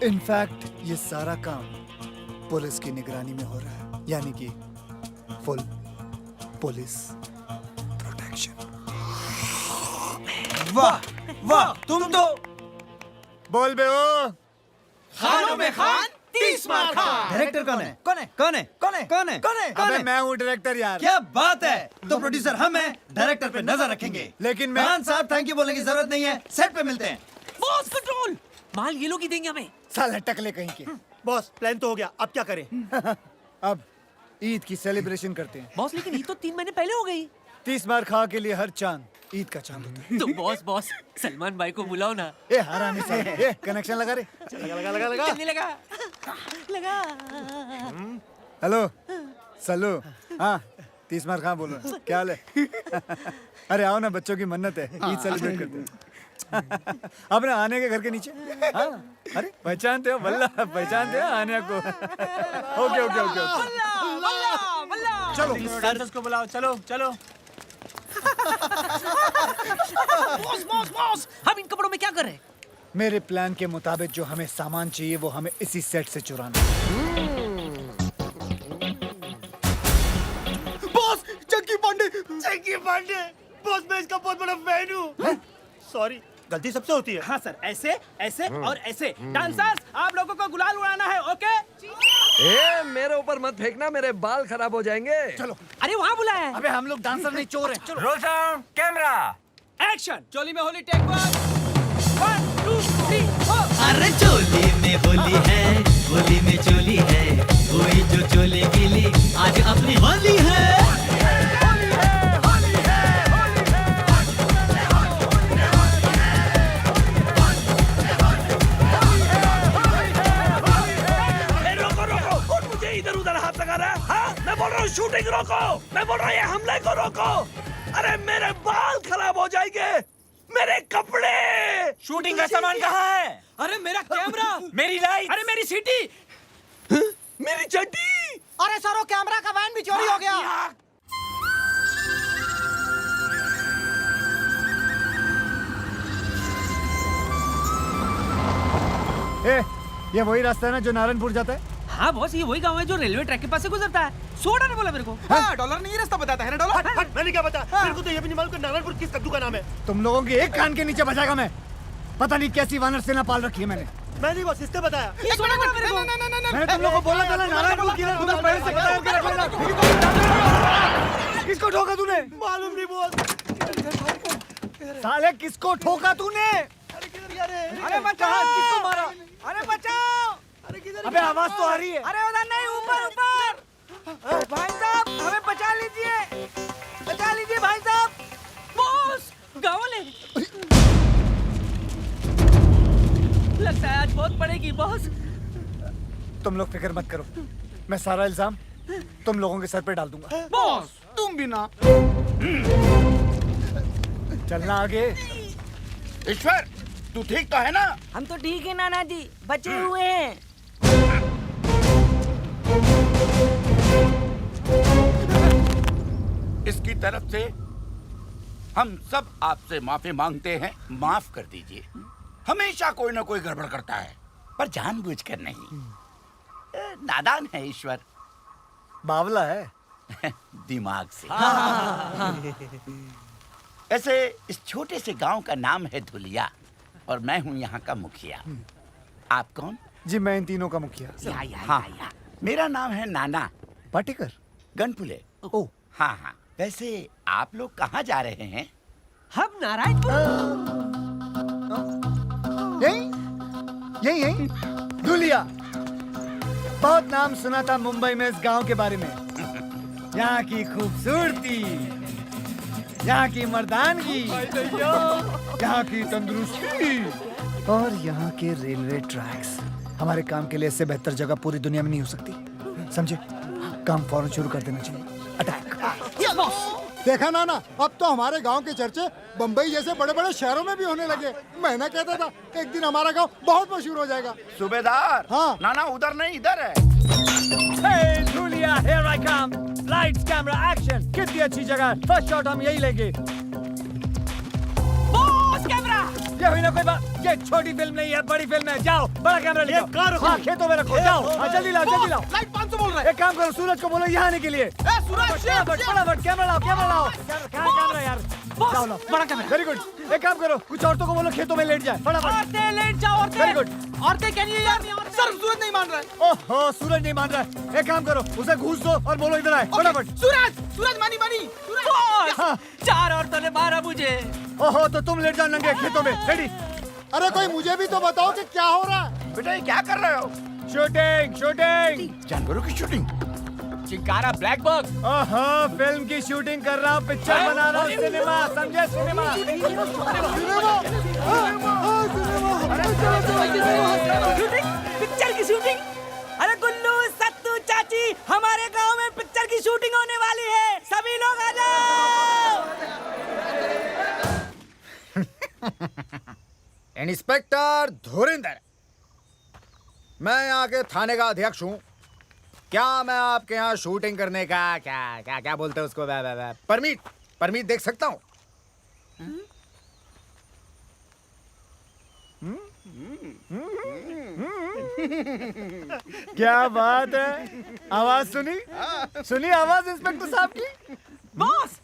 इनफैक्ट ये सारा काम पुलिस की निगरानी में हो रहा है, यानी कि फुल पुलिस प्रोटेक्शन। वाह वाह, तुम तो बोल बे ओ। खानों में खान, 30 मार खान। डायरेक्टर कौन है? कौन है? कौन है? कौन है? कौन है? कौन है? अबे मैं हूँ डायरेक्टर यार। क्या बात है! तो प्रोड्यूसर हम हैं, डायरेक्टर पे नजर रखेंगे। लेकिन मैं खान साहब थैंक यू बोलने की जरूरत नहीं है, सेट पे मिलते हैं। बॉस कंट्रोल, माल ये लोग ही देंगे हमें। साले टकले कहीं के। बॉस प्लान तो हो गया, अब क्या करें? अब ईद की सेलिब्रेशन करते हैं। बॉस लेकिन ये तो 3 महीने पहले हो गई। 30 बार खा के लिए हर चांद ईद का चांद होता है। तो बॉस सलमान भाई को बुलाओ ना। ए हरामी साले, ए कनेक्शन लगा रे। करने लगा। हेलो सल्लू। हाँ 30 बार खा बोलो, क्या हाल है? अरे आओ ना, बच्चों की मन्नत है, ईद सेलिब्रेट करते हैं। अपने आने के घर के नीचे। हाँ अरे पहचानते हो? बल्ला पहचानते हो आने को? Okay okay okay okay. चलो डांसर्स को बुलाओ, चलो चलो। बॉस हम इन कपड़ों में क्या कर रहे हैं? मेरे प्लान के मुताबिक जो हमें सामान चाहिए वो हमें इसी सेट से चुराना है। बॉस चंकी पांडे। चंकी पांडे, बॉस मैं इसका बहुत बड़ा फैन हूँ। सॉरी, गलती सबसे होती है। हाँ सर, ऐसे ऐसे और ऐसे। डांसर्स, आप लोगों को गुलाल उड़ाना है, ओके? ए, मेरे ऊपर मत फेंकना, मेरे बाल खराब हो जाएंगे। चलो। अरे वहाँ बुलाया है। अबे हम लोग डांसर नहीं, चोर हैं। चलो। Roll sound, camera, action. चोली में होली, टेक 1 2 3 4। अरे चोली में होली है, होली में चोली है, कोई जो चोली गिली आज अपनी होली है। इधर उधर हाथ लगा रहा है। हाँ, मैं बोल रहा हूँ शूटिंग रोको, मैं बोल रहा हूँ ये हमले को रोको। अरे मेरे बाल खराब हो जाएंगे, मेरे कपड़े। शूटिंग का सामान कहाँ है? अरे मेरा कैमरा, मेरी लाइट, अरे मेरी सीटी। मेरी चड्डी। अरे सरो कैमरा का वैन भी चोरी हो गया। ए, ये वही रास्ता है ना जो नारायणपुर जाता है? हाँ बॉस, ये वही गांव है जो रेलवे ट्रैक के पास से गुजरता है। सोडा ने बोला मेरे को। हाँ, डॉलर नहीं रास्ता बताता है ना डॉलर। हट, मैंने क्या बताया? मेरे को तो ये भी नहीं मालूम कि नारायणपुर किस कद्दू का नाम है। तुम लोगों की एक कान के नीचे बजाएगा मैं। पता नहीं कैसी वानर सेना पाल रखी है मैंने। मैंने बस इसने बताया। ये सोडा बोला मेरे को। मैंने तुम लोगों को बोला था ना नारायणपुर की तरफ तुम्हें पहले से बता के रखना। किसको ठोका तूने? मालूम नहीं बोल। साले किसको ठोका तूने? अरे बचाओ, किसको मारा? अरे बचाओ। अबे आवाज तो आ रही है। अरे उधर नहीं, ऊपर ऊपर। भाई साहब हमें बचा लीजिए, बचा लीजिए भाई साहब। बॉस गाँव ले। लगता है आज बहुत पड़ेगी बॉस। तुम लोग फिक्र मत करो, मैं सारा इल्जाम तुम लोगों के सर पे डाल दूंगा। बॉस तुम भी ना। चलना आगे। ईश्वर, तू ठीक तो है ना? हम तो ठीक है नाना जी, बचे हुए हैं। इसकी तरफ से हम सब आपसे माफी मांगते हैं, माफ कर दीजिए। हमेशा कोई ना कोई गड़बड़ करता है, पर जानबूझकर नहीं। नादान है ईश्वर। बावला है। दिमाग से। ऐसे इस छोटे से गांव का नाम है धुलिया और मैं हूं यहाँ का मुखिया। आप कौन? जी मैं इन तीनों का मुखिया। हाँ, मेरा नाम है नाना पाटेकर। गनपुले। ओ हाँ हाँ, वैसे आप लोग कहाँ जा रहे हैं? हम नारायणपुर। यही यही धुलिया। बहुत नाम सुना था मुंबई में इस गांव के बारे में। यहाँ की खूबसूरती, यहाँ की मर्दानगी, यहाँ की तंदुरुस्ती और यहाँ के रेलवे ट्रैक्स। हमारे काम के लिए इससे बेहतर जगह पूरी दुनिया में नहीं हो सकती। समझे? काम फौरन शुरू कर देना चाहिए। अटैक। देखा ना अब तो हमारे गांव के चर्चे बम्बई जैसे बड़े बड़े शहरों में भी होने लगे। मैं ना कहता था एक दिन हमारा गांव बहुत मशहूर हो जाएगा। सूबेदार। हाँ। नाना उधर नहीं, इधर है। Hey, Julia, here I come. Lights, camera, action. कितनी अच्छी जगह। फर्स्ट शॉट हम यही लेंगे। Boss camera. ये हुई ना कोई बात। ये छोटी फिल्म नहीं है, बड़ी फिल्म है। जाओ, बड़ा कैमरा ले ये जाओ। कार रखो। हाँ, खेतों में रखो। जाओ, हाँ, जल्दी लाओ, जल्दी लाओ। लाइट 500 बोल रहा है। एक काम करो, सूरज को बोलो यहाँ आने के लिए। फटाफट कैमरा लाओ, कैमरा लाओ। कैमरा यार। लाओ, लाओ। बड़ा कैमरा। Very good. एक काम करो, कुछ औरतों को बोलो खेतों में लेट जाए। फटाफट। औरतें लेट जाओ, औरतें। Very good. औरतें क्या नहीं यार, सर, सूरज नहीं मान रहा है। ओहो, सूरज नहीं मान रहा है। एक काम करो, उसे घूस दो और बोलो इधर आए। फटाफट। सूरज मानी मानी। बॉस हाँ। 4 औरतों ने मारा मुझे। ओहो, तो तुम लेट जाओ नंगे खेतों में। रेडी? अरे कोई मुझे भी तो बताओ कि क्या हो रहा है। बेटा ये क्या कर रहे हो? Shooting, shooting. जानवरों की शूटिंग। Chinkara black box. ओहो, फिल्म की शूटिंग कर रहा हूँ, पिक्चर बना रहा हूँ। सिनेमा, समझे? सिनेमा। पिक्चर की शूटिंग। अरे गुल्लू, सत्तू, चाची, हमारे गांव में पिक्चर की शूटिंग होने वाली है। सभी लोग आ जाओ। इंस्पेक्टर धुरिंदर, मैं यहाँ के थाने का अध्यक्ष हूँ। क्या मैं आपके यहाँ शूटिंग करने का क्या क्या क्या बोलते हैं उसको परमिट देख सकता हूँ? क्या बात है। आवाज सुनी? सुनी आवाज इंस्पेक्टर साहब की? बॉस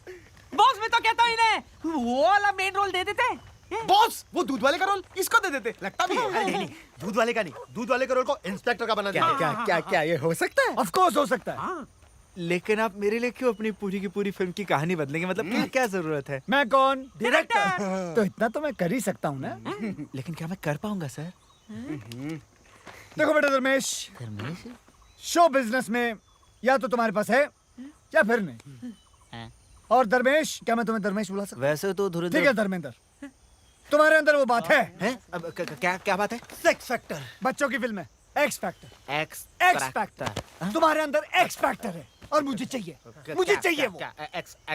मैं तो कहता हूँ इन्हें वो वाला मेन रोल दे देते। बॉस, वो दूध वाले का रोल इसको दे देते, लगता भी है। अरे नहीं, दूध वाले का नहीं, दूध वाले का रोल को इंस्पेक्टर का बना दिया। क्या ये हो सकता है? ऑफ कोर्स हो सकता है। लेकिन आप मेरे लिए क्यों अपनी पूरी की पूरी फिल्म की कहानी बदलेंगे? मतलब क्या जरूरत है? मैं कौन? डायरेक्टर। तो इतना तो मैं कर ही सकता हूँ ना। लेकिन क्या मैं कर पाऊंगा सर? देखो बेटा धर्मेश, शो बिजनेस में या तो तुम्हारे पास है या फिर नहीं। और धर्मेश, क्या मैं तुम्हें धर्मेश बुला सकता? वैसे तो ठीक है धर्मेंद्र, तुम्हारे अंदर वो बात है? अब क्या बात है? Sex factor. बच्चों की फिल्म है x factor. X x factor. तुम्हारे अंदर एक्स फैक्टर है। और मुझे चाहिए, मुझे चाहिए वो,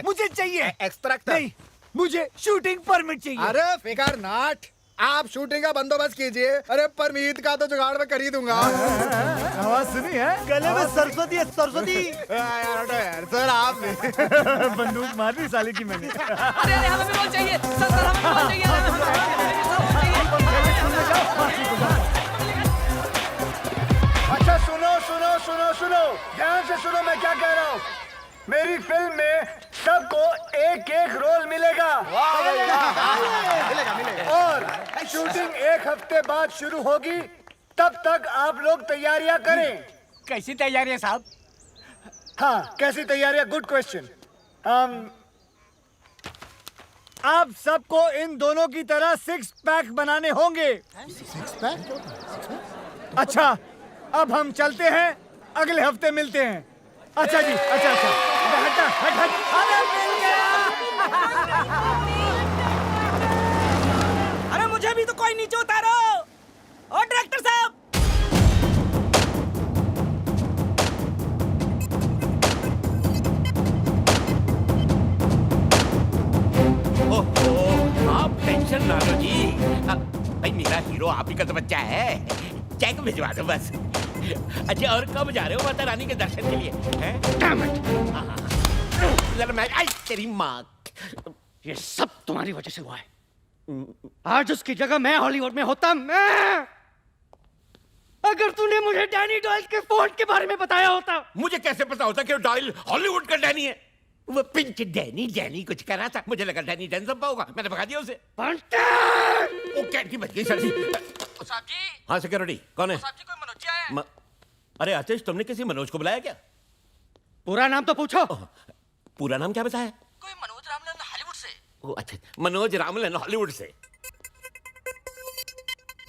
मुझे चाहिए एक्सट्रैक्टर। नहीं, मुझे शूटिंग परमिट चाहिए। अरे फिकर नाट, आप शूटिंग का बंदोबंस्त कीजिए। अरे परमीत का तो जुगाड़ में कर ही दूंगा। आवाज सुनी है? गले में सरस्वती है, सरस्वती। यार सर आप बंदूक मार दी साले की मैंने। अरे अरे हमें भी बॉल चाहिए सर, सर हमें भी बॉल चाहिए, हमें भी बॉल चाहिए। अच्छा सुनो सुनो सुनो सुनो, ध्यान से सुनो मैं क्या कह रहा हूँ। मेरी फिल्म में सबको एक एक रोल मिलेगा और शूटिंग 1 हफ्ते बाद शुरू होगी। तब तक आप लोग तैयारियां करें। कैसी तैयारियां साहब? हाँ, कैसी तैयारियां? Good question. आप सबको इन दोनों की तरह 6 पैक बनाने होंगे। 6 पैक? अच्छा, अब हम चलते हैं, अगले हफ्ते मिलते हैं। अच्छा जी, अच्छा अच्छा, हट हट हट, अरे मिल गया। अरे मुझे भी तो कोई नीचे उतारो। और डायरेक्टर साहब, ओहो, आप टेंशन ना लो जी। भाई मेरा हीरो आप ही का तो बच्चा है, चेक भिजवा दो बस। अच्छा, और कब जा रहे हो माता रानी के दर्शन के लिए? जरा मैं, आई तेरी माँ, ये सब तुम्हारी वजह से हुआ है। आज उसकी जगह मैं हॉलीवुड में होता। मैं, अगर तूने मुझे डैनी डॉयल के फोन के बारे में बताया होता। मुझे कैसे पता होता कि डॉयल हॉलीवुड का डैनी है? वो पिंच डैनी डैनी कुछ कर रहा था, मुझे लगा डैनी डेंजम्पा होगा, मैंने भगा दिया उसे। वो कैंटी बच गई सर जी। साहब जी, हाँ सिक्योरिटी, कौन है? साहब जी कोई मनोज जी आया है। अरे आतिश, तुमने किसी मनोज को बुलाया क्या? पूरा नाम तो पूछो। पूरा नाम क्या बताया? कोई मनोज रामलन हॉलीवुड से। ओ अच्छा, मनोज रामलन हॉलीवुड से।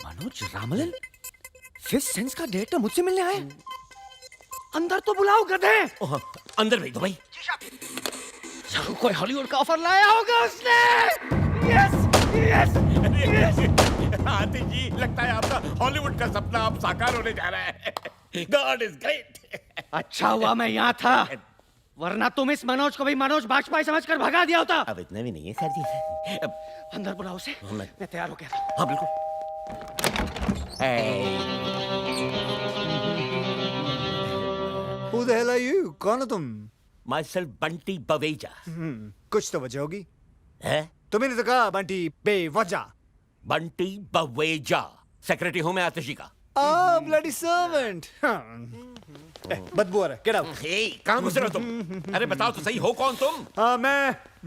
मनोज रामलन 5th सेंस का डायरेक्टर मुझसे मिलने आए। अंदर तो बुलाओ गधे। अंदर भेज दो भाई। जरूर कोई हॉलीवुड का ऑफर लाया होगा उसने। Yes yes. आतिश जी, लगता है आपका हॉलीवुड का सपना अब साकार होने जा रहा है। God is great. अच्छा हुआ मैं यहाँ था, वरना तुम इस मनोज को भी मनोज बाजपेयी समझकर भगा दिया होता। अब इतना भी नहीं है सर जी। अंदर बुलाओ उसे, मैं तैयार हो गया था। हाँ बिल्कुल। Who the hell are you? कौन हो तुम? माइसेल्फ बंटी बवेजा। कुछ तो वजह होगी। है? तुमने तो कहा बंटी बेवजह। बंटी बवेजा, सेक्रेटरी हूँ मैं आतिश जी का। Bloody servant. बदबू आ रहा है, get out। कहाँ घुस रहे हो तुम? अरे बताओ तो सही, हो कौन तुम?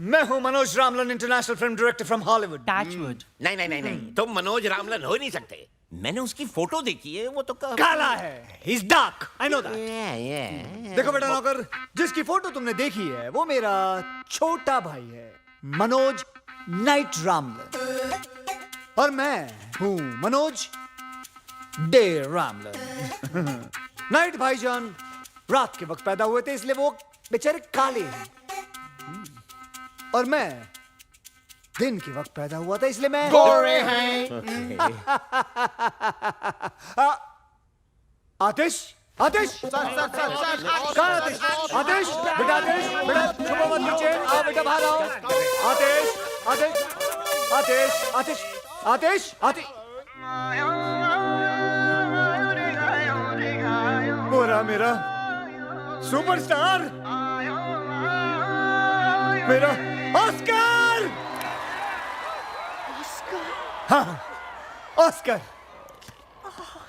मैं हूँ Manoj Ramlan, international film director from Hollywood. नहीं नहीं नहीं नहीं, तुम मनोज रामलन हो ही नहीं सकते। मैंने उसकी फोटो देखी है, वो तो काला है, he's dark, I know that। देखो बेटा नौकर, जिसकी फोटो तुमने देखी है वो मेरा छोटा भाई है, मनोज नाइट रामलन, और मैं हूँ मनोज डे रामलन। नाइट भाईजान रात के वक्त पैदा हुए थे, इसलिए वो बेचारे काले हैं, और मैं दिन के वक्त पैदा हुआ था, इसलिए मैं गोरे हैं। आतिश, आतिश, कहाँ आतिश? आतिश, बेटा आतिश, बेटा छुपो मत नीचे, आओ बेटा बाहर आओ। आतिश, आतिश, आतिश, आतिश, आतिश, आतिश। बोरा मेरा सुपरस्टार, मेरा ऑस्कर। हाँ, ऑस्कर।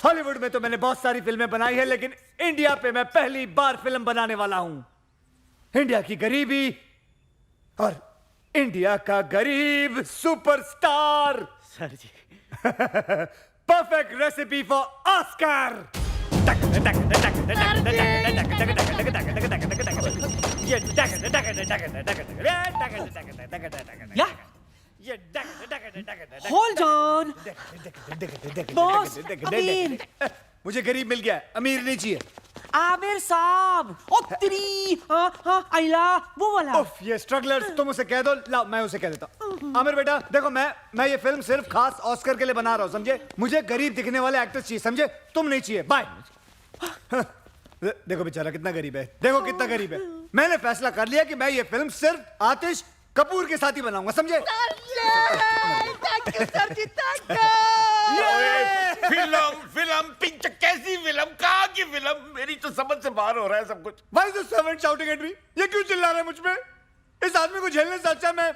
हॉलीवुड में तो मैंने बहुत सारी फिल्में बनाई है, लेकिन इंडिया पे मैं पहली बार फिल्म बनाने वाला हूं। इंडिया की गरीबी और इंडिया का गरीब superstar. Sir ji, perfect recipe for Oscar. Hold on boss, अमीर। मुझे गरीब मिल गया, अमीर नहीं चाहिए। आमिर साहब, ओ तेरी, आइला वो वाला। उफ, ये स्ट्रगलर्स, तुम उसे कह दो। लाओ मैं उसे कह देता हूँ। आमिर बेटा देखो, मैं ये फिल्म सिर्फ खास ऑस्कर के लिए बना रहा हूँ, समझे? मुझे गरीब दिखने वाले एक्टर्स चाहिए, समझे? तुम नहीं चाहिए। बाय। देखो बेचारा कितना गरीब है, देखो कितना गरीब है। मैंने फैसला कर लिया कि मैं ये फिल्म सिर्फ आतिश कपूर के साथ ही बनाऊंगा, समझे? फिल्म पिक्चर कैसी फिल्म, कहाँ की फिल्म? मेरी तो समझ से बाहर हो रहा है सब कुछ। Why is the servant shouting at me? ये क्यों चिल्ला रहा है मुझ पे? इस आदमी को झेलने से अच्छा मैं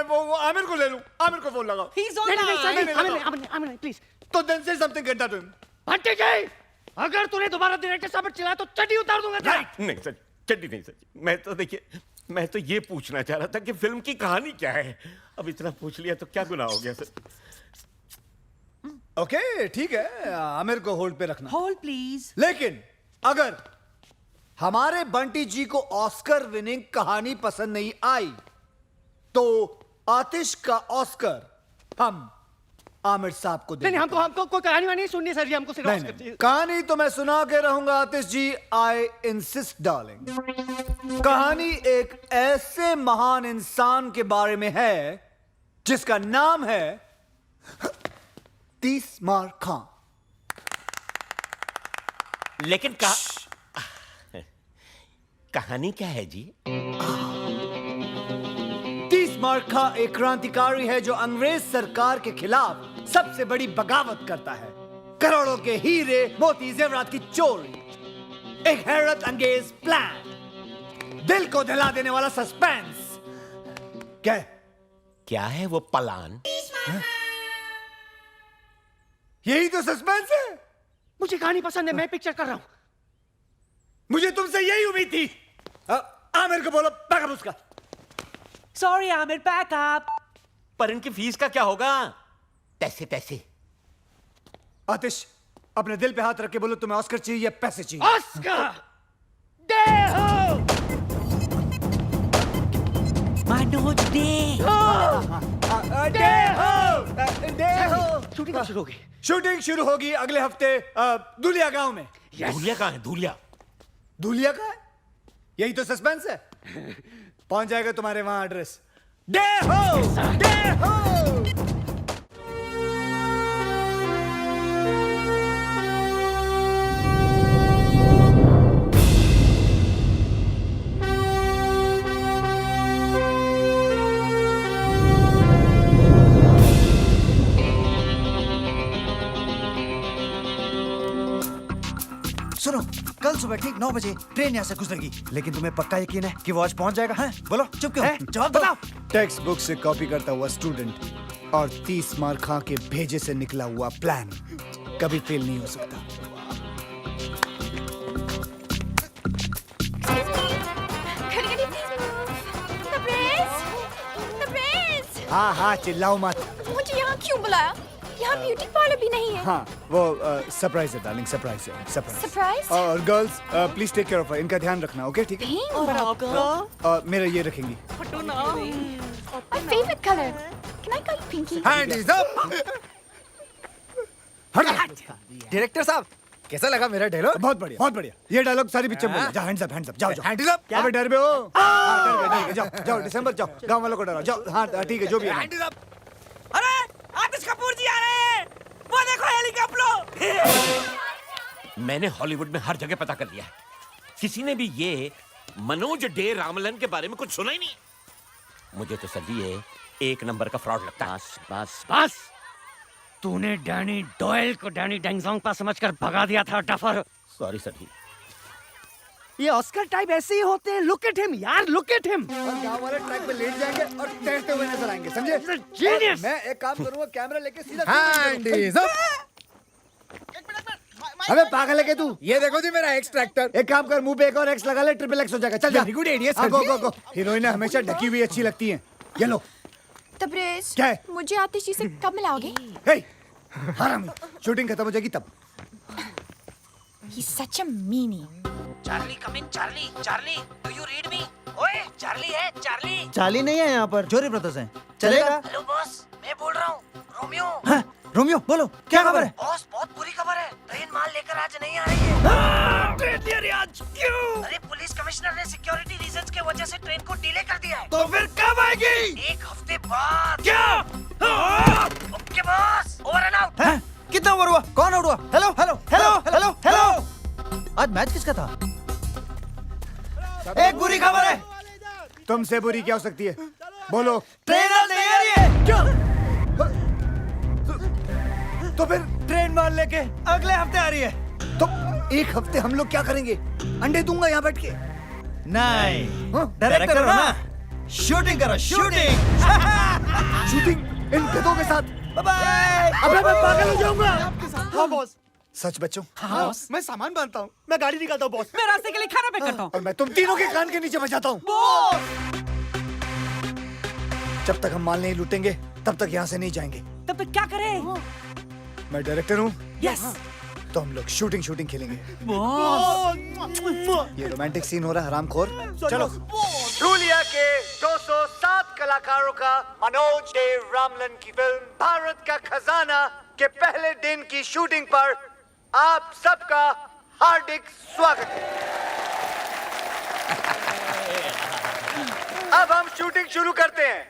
वो आमिर को ले लूं। आमिर को फोन लगाओ। He's on line. Aamir please. तो then say something, get that to him. भट्टी जी, अगर तूने दोबारा डायरेक्टर साहब पर चिल्लाया तो चड्डी उतार दूंगा तेरा। नहीं सर, चड्डी नहीं सर। मैं तो देखिए, मैं तो ये पूछना चाह रहा था कि फिल्म की कहानी क्या है। अब इतना पूछ लिया तो क्या गुनाह हो गया सर? ओके ठीक है, आमिर को होल्ड पे रखना। Hold please. लेकिन अगर हमारे बंटी जी को ऑस्कर विनिंग कहानी पसंद नहीं आई तो आतिश का ऑस्कर हम आमिर साहब को देंगे। नहीं, हमको कोई कहानी वानी नहीं सुननी सर जी, हमको सिर्फ नहीं, ऑस्कर नहीं, चाहिए। कहानी तो मैं सुना के रहूंगा आतिश जी, आई इंसिस्ट डार्लिंग। कहानी एक ऐसे महान इंसान के बारे में है जिसका नाम है तीसमार खां। लेकिन कहानी क्या है जी? तीसमार खां एक क्रांतिकारी है जो अंग्रेज सरकार के खिलाफ सबसे बड़ी बगावत करता है। करोड़ों के हीरे मोती जेवरात की चोरी, एक हैरत अंगेज प्लान, दिल को दिला देने वाला सस्पेंस। क्या है वो प्लान? यही तो सस्पेंस है। मुझे कहानी पसंद है, मैं पिक्चर कर रहा हूँ। मुझे तुमसे यही उम्मीद थी। आमिर को बोलो बैकअप उसका। Sorry, Amir, back up. पर इनकी फीस का क्या होगा? पैसे पैसे। आतिश अपने दिल पे हाथ रख के बोलो तुम्हें ऑस्कर चाहिए या पैसे चाहिए? ऑस्कर दे हो। मनोज दे। दे हो। शूटिंग कब शुरू होगी? शूटिंग शुरू होगी अगले हफ्ते दुलिया गांव में। धूलिया कहाँ है? धूलिया दुलिया का है? यही तो सस्पेंस है। पहुंच जाएगा तुम्हारे वहां एड्रेस। दे हो, दे हो। सुनो, कल सुबह ठीक 9 बजे ट्रेन यहाँ से गुजरेगी, लेकिन तुम्हें पक्का यकीन है कि वो आज पहुंच जाएगा? हैं? बोलो, चुप क्यों? जवाब बताओ। टेक्स्ट बुक से कॉपी करता हुआ स्टूडेंट और तीसमार खां के भेजे से निकला हुआ प्लान कभी फेल नहीं हो सकता। हाँ हाँ चिल्लाओ मत। मुझे यहाँ क्यों बुलाया? यहाँ ब्यूटी पार्लर भी नहीं है। हाँ वो सरप्राइज है डार्लिंग, सरप्राइज है, सरप्राइज। सरप्राइज? और girls please take care of her, इनका ध्यान रखना, ओके? ठीक है। और मेरा ये रखेंगी। My favorite color. Can I call you Pinky? Hand is up. Director साहब, कैसा लगा मेरा डायलॉग? बहुत बढ़िया, बहुत बढ़िया। ये डायलॉग सारी पिक्चर में बोलो। जाओ, हैंड्स अप, हैंड्स अप, जाओ जाओ। Hand is up. अबे डर बे हो? हाँ, डर गए, ठीक है, जाओ जाओ दिसंबर जाओ, गांव वालों को डराओ, जाओ। हाँ ठीक है, जो भी है। Hand is up. अरे आतिश कपूर जी आ रहे हैं। वो देखो हेलीकॉप्टर। मैंने हॉलीवुड में हर जगह पता कर लिया है, किसी ने भी ये मनोज डे रामलन के बारे में कुछ सुना ही नहीं। मुझे तो सर जी ये एक नंबर का फ्रॉड लगता है। बस तूने डैनी डॉयल को डैनी डेंगजोंगपा समझकर भगा दिया था डफर। सॉरी सर जी। ये ऑस्कर टाइप ऐसे ही होते हैं। लुक एट हिम यार, लुक एट हिम। और गांव वाले ट्रैक पे लेट जाएंगे और तैरते हुए नजर आएंगे, समझे? जीनियस। मैं एक काम करूंगा, कैमरा लेके सीधा हैंड इज अप। अबे पागल है क्या तू? ये देखो जी मेरा एक्सट्रैक्टर। एक काम कर, मुंह पे एक और एक्स लगा ले, ट्रिपल एक्स हो जाएगा। चल जा। Very good idea sir. Go go go. हीरोइनें हमेशा ढकी हुई अच्छी लगती हैं। ये लो। तबरेज, क्या है? मुझे आतिश जी से कब मिलाओगे? हे हरामी, शूटिंग खत्म हो जाएगी तब। He's such a meanie. Charlie coming. Charlie do you read me? ओए चार्ली है, चार्ली। चार्ली नहीं है यहाँ पर, जोरी ब्रदर्स हैं। चलेगा? हेलो बॉस, मैं बोल रहा हूँ रोमियो। हाँ, रोमियो बोलो, क्या खबर है? बॉस बहुत बुरी खबर है, ट्रेन माल लेकर आज नहीं आ रही है। ट्रेन नहीं आ रही आज? क्यों? अरे पुलिस कमिश्नर ने सिक्योरिटी रीजंस के वजह से ट्रेन को डिले कर दिया है। तो फिर कब आएगी? 1 हफ्ते बाद। क्या? Okay boss, over and out. हैं? कितना ओवर हुआ? कौन आउट हुआ? Hello hello hello hello hello. आज मैच किसका था? एक बुरी खबर है। तुमसे बुरी क्या हो सकती है? बोलो। ट्रेन नहीं आ रही है। क्या? तो फिर ट्रेन मार लेके अगले हफ्ते आ रही है। तो एक हफ्ते हम लोग क्या करेंगे? अंडे दूंगा यहाँ बैठ के। नहीं, हाँ? डायरेक्ट करो ना। शूटिंग करो, शूटिंग। शूटिंग इन गधों के साथ? बाय। अबे मैं पागल हो जाऊंगा। हाँ बॉस। सच बच्चों? हाँ मैं सामान बांधता हूँ, मैं गाड़ी निकालता हूँ बॉस। मैं रास्ते के लिए खाना पैक करता हूँ। और मैं तुम तीनों के कान के नीचे बजाता हूँ। जब तक हम माल नहीं लूटेंगे तब तक यहाँ से नहीं जाएंगे। तब तक क्या करें? मैं डायरेक्टर हूँ। यस। तो हम लोग शूटिंग खेलेंगे। बॉस। ये रोमांटिक सीन हो रहा है हरामखोर। चलो। रूलिया के 207 कलाकारों का मनोज डे रामलन की फिल्म भारत का खजाना के पहले दिन की शूटिंग पर आप सबका हार्दिक स्वागत है। अब हम शूटिंग शुरू करते हैं।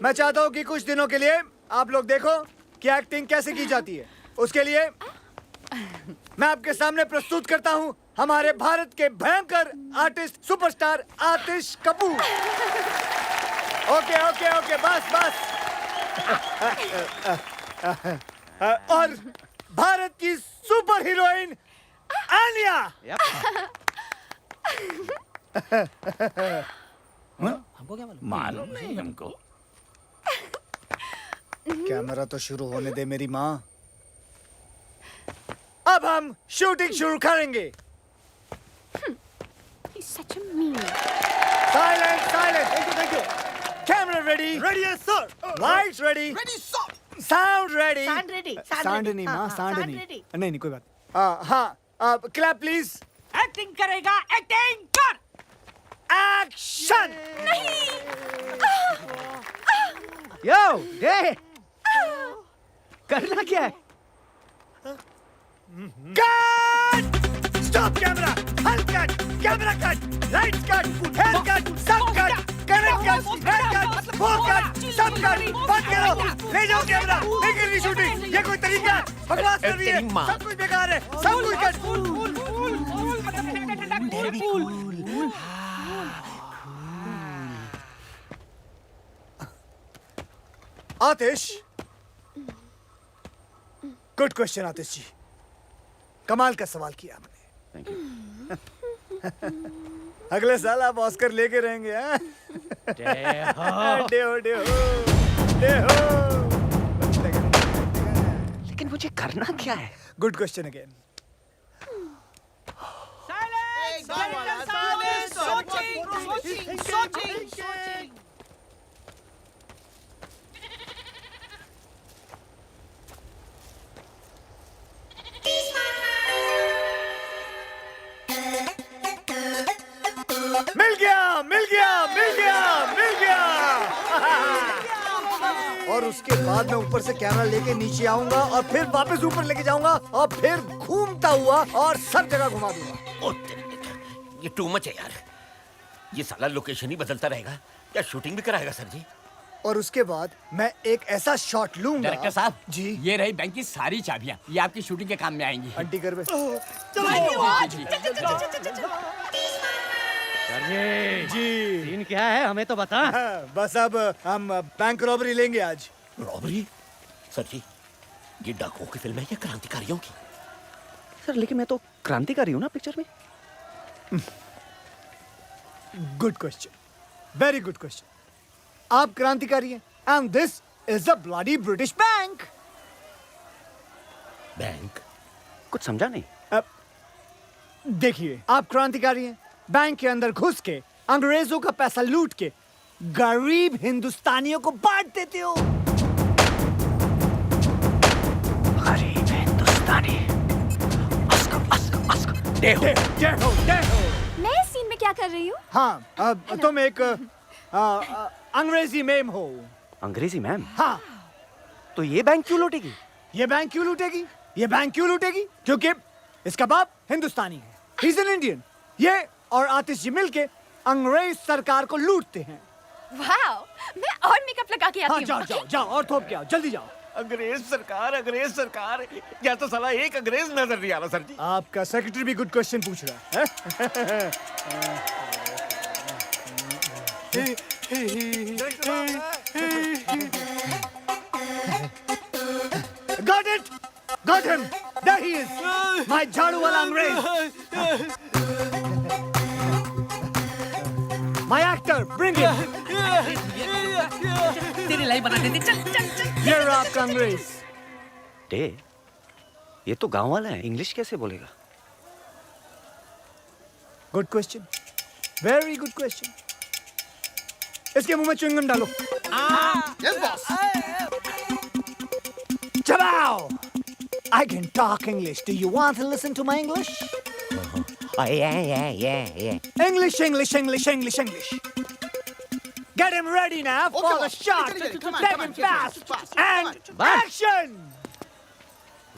मैं चाहता हूँ कि कुछ दिनों के लिए आप लोग देखो कि एक्टिंग कैसे की जाती है। उसके लिए मैं आपके सामने प्रस्तुत करता हूं हमारे भारत के भयंकर आर्टिस्ट सुपरस्टार आतिश कपूर। ओके ओके ओके बस बस। और भारत की सुपर हीरोइन आलिया। हमको क्या मालूम नहीं हमको। कैमरा तो शुरू होने दे मेरी माँ। अब हम शूटिंग शुरू करेंगे। He's such a mean. Silence, silence. Thank you. Camera ready. Ready है sir. Lights ready. Ready sir. Sound ready. Sound ready. Sound नहीं माँ, sound sound नहीं। ready. नहीं कोई बात। हाँ, clap please. एक्टिंग करेगा, एक्टिंग कर। Action. यो, डे। करना क्या है? Cut. Stop camera. Halt cut. Camera cut. Lights cut. Hair cut. Sound cut. Current cut. Hair cut. Flow cut. सब cut. बंद करो। ले जाओ कैमरा। नहीं करनी शूटिंग। ये कोई तरीका है? बकवास कर रही है। तेरी माँ। सब कुछ बेकार है। सब कुछ कट। आतिश। गुड क्वेश्चन आतिश जी। कमाल का सवाल किया आपने। अगले साल आप ऑस्कर लेके रहेंगे। हाँ? लेकिन मुझे करना क्या है? Good question again. मिल गया मिल गया मिल गया मिल गया। और उसके बाद मैं ऊपर से कैमरा लेके नीचे आऊंगा और फिर वापस ऊपर लेके जाऊंगा और फिर घूमता हुआ और सब जगह घुमा दूंगा। ओ ये टू मच है यार। ये साला लोकेशन ही बदलता रहेगा। क्या शूटिंग भी कराएगा सर जी? और उसके बाद मैं एक ऐसा शॉट लूंगा। डायरेक्टर साहब जी। ये रही बैंक की सारी चाबियां, ये आपकी शूटिंग के काम में आएंगी। आंटी कर जी। सीन क्या है हमें तो बता। बस अब हम बैंक रॉबरी लेंगे आज। रॉबरी? सर जी ये डाकुओं की फिल्म है या क्रांतिकारियों की? सर लेकिन मैं तो क्रांतिकारी हूँ ना पिक्चर में। Good question, very good question. आप क्रांतिकारी हैं and this is the bloody British bank. Bank? कुछ समझा नहीं। देखिए आप क्रांतिकारी हैं, बैंक के अंदर घुस के अंग्रेजों का पैसा लूट के गरीब हिंदुस्तानियों को बांट देते हो। गरीब हिंदुस्तानी। देहो, देहो, देहो। मैं इस सीन में क्या कर रही हूँ? हाँ, तुम एक अंग्रेजी मैम हो। अंग्रेजी मैम? हाँ। तो ये बैंक क्यों लूटेगी? ये बैंक क्यों लूटेगी? ये बैंक क्यों लूटेगी? क्योंकि इसका बाप हिंदुस्तानी है। He's an Indian। ये और आतिश जी मिलके अंग्रेज सरकार को लूटते हैं। वाओ, मैं और मेकअप लगा के हाँ, आती हूँ। जाओ जाओ जाओ और थोप के आओ, जल्दी जाओ। अंग्रेज सरकार या तो साला एक अंग्रेज नजर नहीं आ रहा सर जी। आपका सेक्रेटरी भी गुड क्वेश्चन पूछ रहा है। Got it! Got him! There he is! My झाड़ू वाला अंग्रेज! My actor, bring him! तेरी लाइफ बना देती, चल चल चल। Here आपका अंग्रेज। डे, ये तो गांव वाला है, इंग्लिश कैसे बोलेगा? Good question. Very good question. इसके मुंह में च्युइंगम डालो। Yes, boss. Chabao! I can talk English. Do you want to listen to my English? Yeah. English. Get him ready now for the shot. Take him fast. And action!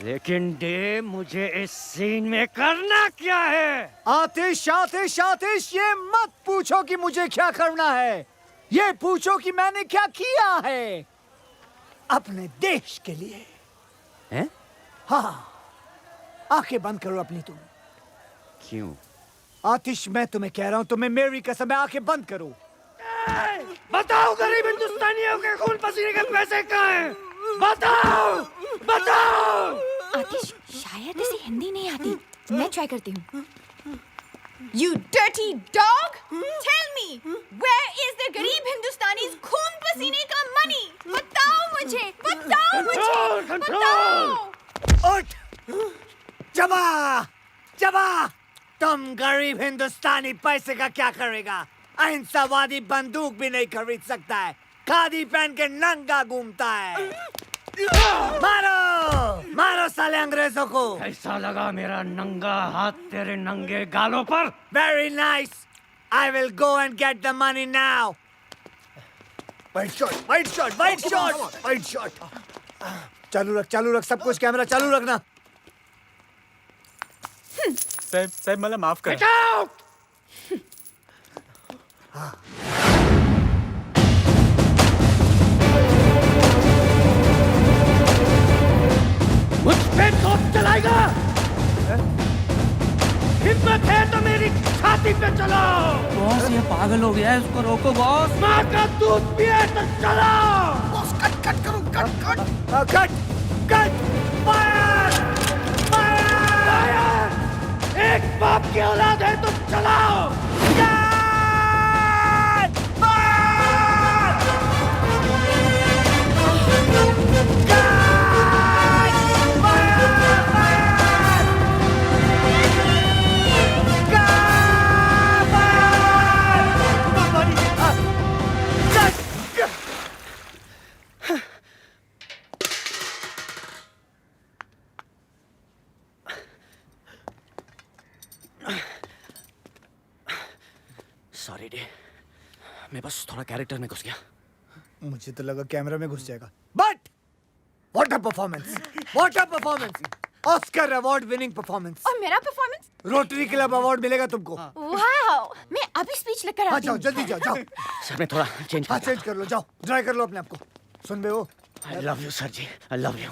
लेकिन डे, मुझे इस सीन में करना क्या है? आतिश, ये मत पूछो कि मुझे क्या करना है। ये पूछो कि मैंने क्या किया है अपने देश के लिए। हैं? हाँ, आंखें बंद करो अपनी तुम। क्यों? आतिश, मैं तुम्हें कह रहा हूँ, तुम्हें मेरी कसम है, आंखें बंद करो। बताओ, गरीब हिंदुस्तानियों के खून पसीने के पैसे कहाँ हैं? बताओ। आतिश, शायद इसे हिंदी नहीं आती। मैं ट्राई करती हूँ। You dirty dog! Tell me, where is the गरीब हिंदुस्तानी's खून पसीने का money? बताओ मुझे। उठ! जबा! तुम गरीब हिंदुस्तानी पैसे का क्या करेगा? अहिंसावादी बंदूक भी नहीं खरीद सकता है। खादी पहन के नंगा घूमता है। मारो साले अंग्रेजों को। ऐसा लगा मेरा नंगा हाथ तेरे नंगे गालों पर। Very nice. I will go and get the money now. White shot. चालू रख, सब कुछ कैमरा चालू रखना। साहब मला माफ कर। मुझ पे तोप चलाएगा? हिम्मत है तो मेरी छाती पे चलाओ। बॉस, ये पागल हो गया है, इसको रोको बॉस। माँ का दूध पिए तो चलाओ। बॉस, कट करो। कट! फायर! एक बाप की औलाद है तो चलाओ। सॉरी डे, मैं बस थोड़ा कैरेक्टर में घुस गया। मुझे तो लगा कैमरा में घुस जाएगा। But what a performance! Oscar award winning performance. और मेरा परफॉर्मेंस? रोटरी क्लब अवार्ड मिलेगा तुमको। वाओ! मैं अभी स्पीच लेकर आती जाओ, हूँ। जल्दी जाओ। सर, मैं थोड़ा चेंज चेंज कर लो, जाओ, ड्राई कर लो अपने आप को। सुन बे वो, I love you sir ji, I love you.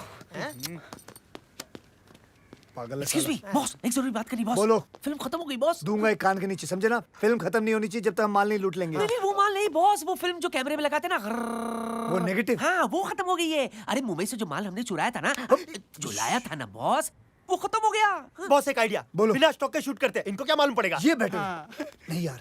पागल। एक्सक्यूज मी बॉस, एक जरूरी बात करनी बॉस। बोलो। फिल्म खत्म हो गई बॉस। दूंगा एक कान के नीचे, समझे ना? फिल्म खत्म नहीं होनी चाहिए जब तक हम माल नहीं लूट लेंगे। नहीं, वो माल नहीं बॉस, वो फिल्म जो कैमरे में लगाते ना, वो नेगेटिव। हाँ, वो खत्म हो गई है। अरे मुंबई से जो माल हमने चुराया था ना, जो लाया था ना बॉस, वो खत्म हो गया। बॉस, एक आइडिया। बोलो। बिना स्टॉक के शूट करते हैं, इनको क्या मालूम पड़ेगा? ये बेटर। नहीं यार,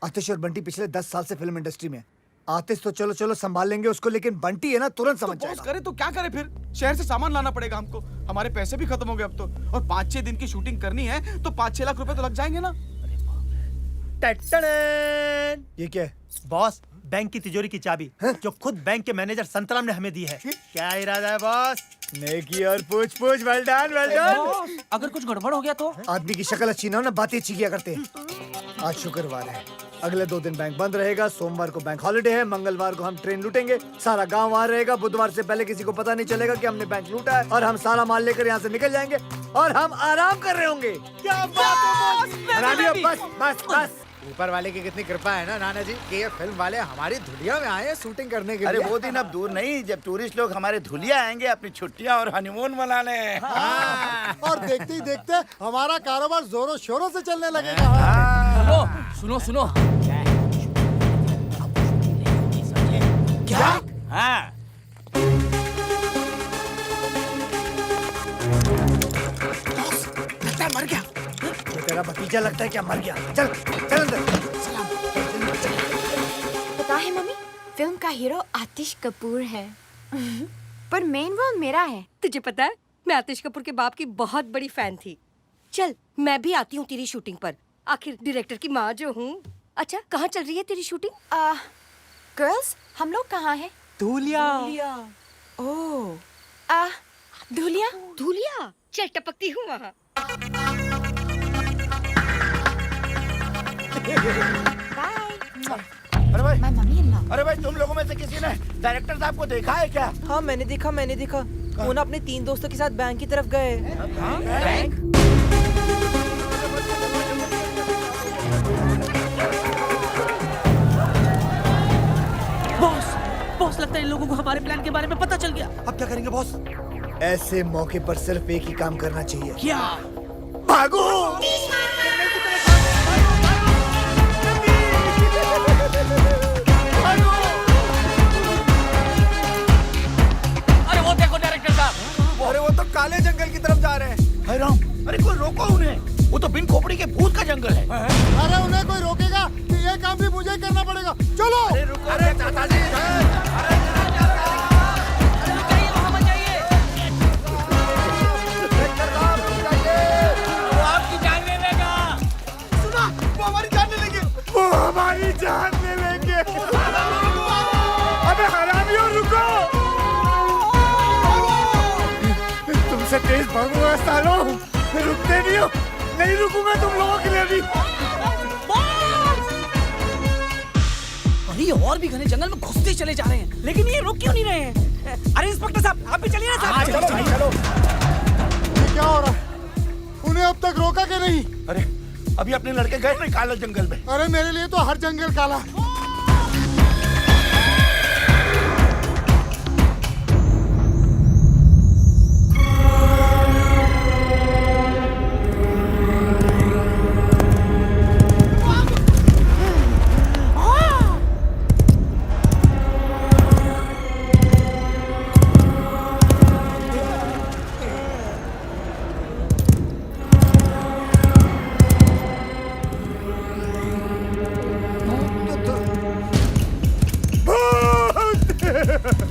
आतिश और बंटी पिछले 10 साल से फिल्म इंडस्ट्री में। आतिश तो चलो संभाल लेंगे उसको, लेकिन बंटी है ना, तुरंत समझ जाएगा। करे तो क्या करे फिर? शहर से सामान लाना पड़ेगा हमको। हमारे पैसे भी खत्म हो गए अब तो, और 5-6 दिन की शूटिंग करनी है तो 5-6 लाख रुपए तो लग जाएंगे ना। ये क्या है? बॉस, बैंक की तिजोरी की चाबी जो खुद बैंक के मैनेजर संतराम ने हमें दी है। क्या इरादा है बॉस? नेकी और पूछ वेल डन। बॉस, अगर कुछ गड़बड़ हो गया तो? आदमी की शक्ल अच्छी ना हो ना, बातें अच्छी किया करते हैं। आज शुक्रवार है, अगले 2 दिन बैंक बंद रहेगा। सोमवार को बैंक हॉलिडे है, मंगलवार को हम ट्रेन लूटेंगे, सारा गांव वहां रहेगा। बुधवार से पहले किसी को पता नहीं चलेगा कि हमने बैंक लूटा है, और हम सारा माल लेकर यहाँ से निकल जाएंगे और हम आराम कर रहे होंगे। क्या बात है बॉस? बस ऊपर वाले की कितनी कृपा है ना नाना जी कि ये फिल्म वाले हमारी धुलिया में आए हैं शूटिंग करने के अरे लिए। वो दिन अब दूर नहीं जब टूरिस्ट लोग हमारे धुलिया आएंगे अपनी छुट्टियां और हनीमून मनाने। और देखते ही देखते हमारा कारोबार जोरों शोरों से चलने लगेगा। सुनो सुनो क्या? हाँ लगता है मर गया। तो तेरा भतीजा लगता है क्या मर गया? चल चल अंदर। पता है मम्मी, फिल्म का हीरो आतिश कपूर है पर मेन रोल मेरा है। तुझे पता है मैं आतिश कपूर के बाप की बहुत बड़ी फैन थी। चल मैं भी आती हूँ तेरी शूटिंग पर, आखिर डायरेक्टर की माँ जो हूँ। अच्छा कहाँ चल रही है तेरी शूटिंग? गर्ल्स हम लोग कहाँ हैं? धूलिया। ओह धूलिया। धूलिया चल टपकती हूँ वहाँ। अरे भाई माय मम्मी इन लॉ। अरे भाई तुम लोगों में से किसी ने डायरेक्टर साहब को देखा है क्या? हाँ मैंने देखा। वो ना अपने 3 दोस्तों के साथ बैंक की तरफ गए। बैंक? बॉस लगता है इन लोगों को हमारे प्लान के बारे में पता चल गया। अब क्या करेंगे बॉस? ऐसे मौके पर सिर्फ एक ही काम करना चाहिए। क्या? भागो! अरे वो देखो डायरेक्टर साहब। अरे वो तो काले जंगल की तरफ जा रहे हैं। हाय राम, अरे कोई रोको उन्हें, वो तो बिन खोपड़ी के भूत का जंगल है। अरे उन्हें कोई रोकेगा कि ये काम भी मुझे ही करना पड़ेगा। चलो। अरे रुको, अरे चाचा जी। हमारी जान ले लेंगे। अबे हरामियों रुको! तुमसे तेज भागूंगा सालों, रुकते नहीं हो। नहीं रुकूंगा तुम लोगों के लिए भी। अरे और भी घने जंगल में घुसते चले जा रहे हैं, लेकिन ये रुक क्यों नहीं रहे हैं? अरे इंस्पेक्टर साहब आप भी चलिए ना साहब। चलो भाई चलो। ये क्या हो रहा है? उन्हें अब तक रोका कि नहीं? अरे अभी अपने लड़के गए नहीं काले जंगल में। अरे मेरे लिए तो हर जंगल काला है।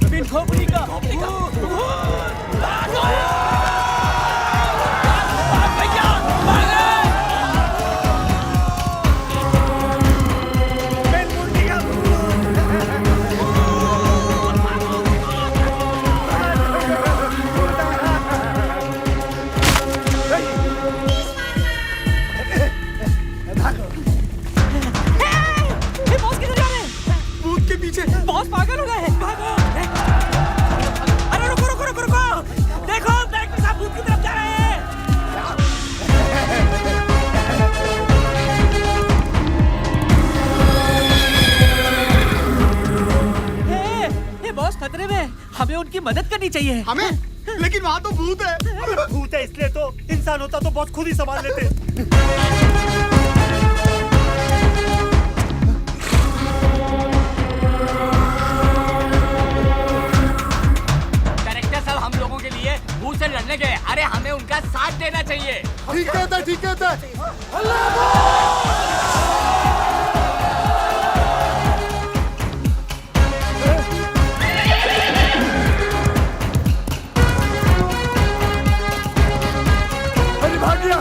बिन खोपड़ी का। बॉस किधर जा रहे हैं? भूत के पीछे। बॉस पागल हो गए हैं। भागो। अरे रुको रुको रुको रुको, देखो डायरेक्टर साहब भूत की तरफ जा रहे हैं। हे बॉस खतरे में, हमें उनकी मदद करनी चाहिए। हमें? लेकिन वहाँ तो भूत है। भूत है इसलिए तो, इंसान होता तो बॉस खुद ही संभाल लेते। डायरेक्टर साहब हम लोगों के लिए भूत से लड़ने गए। अरे हमें उनका साथ देना चाहिए। ठीक कहता है, ठीक कहता है। अरे भाग गया।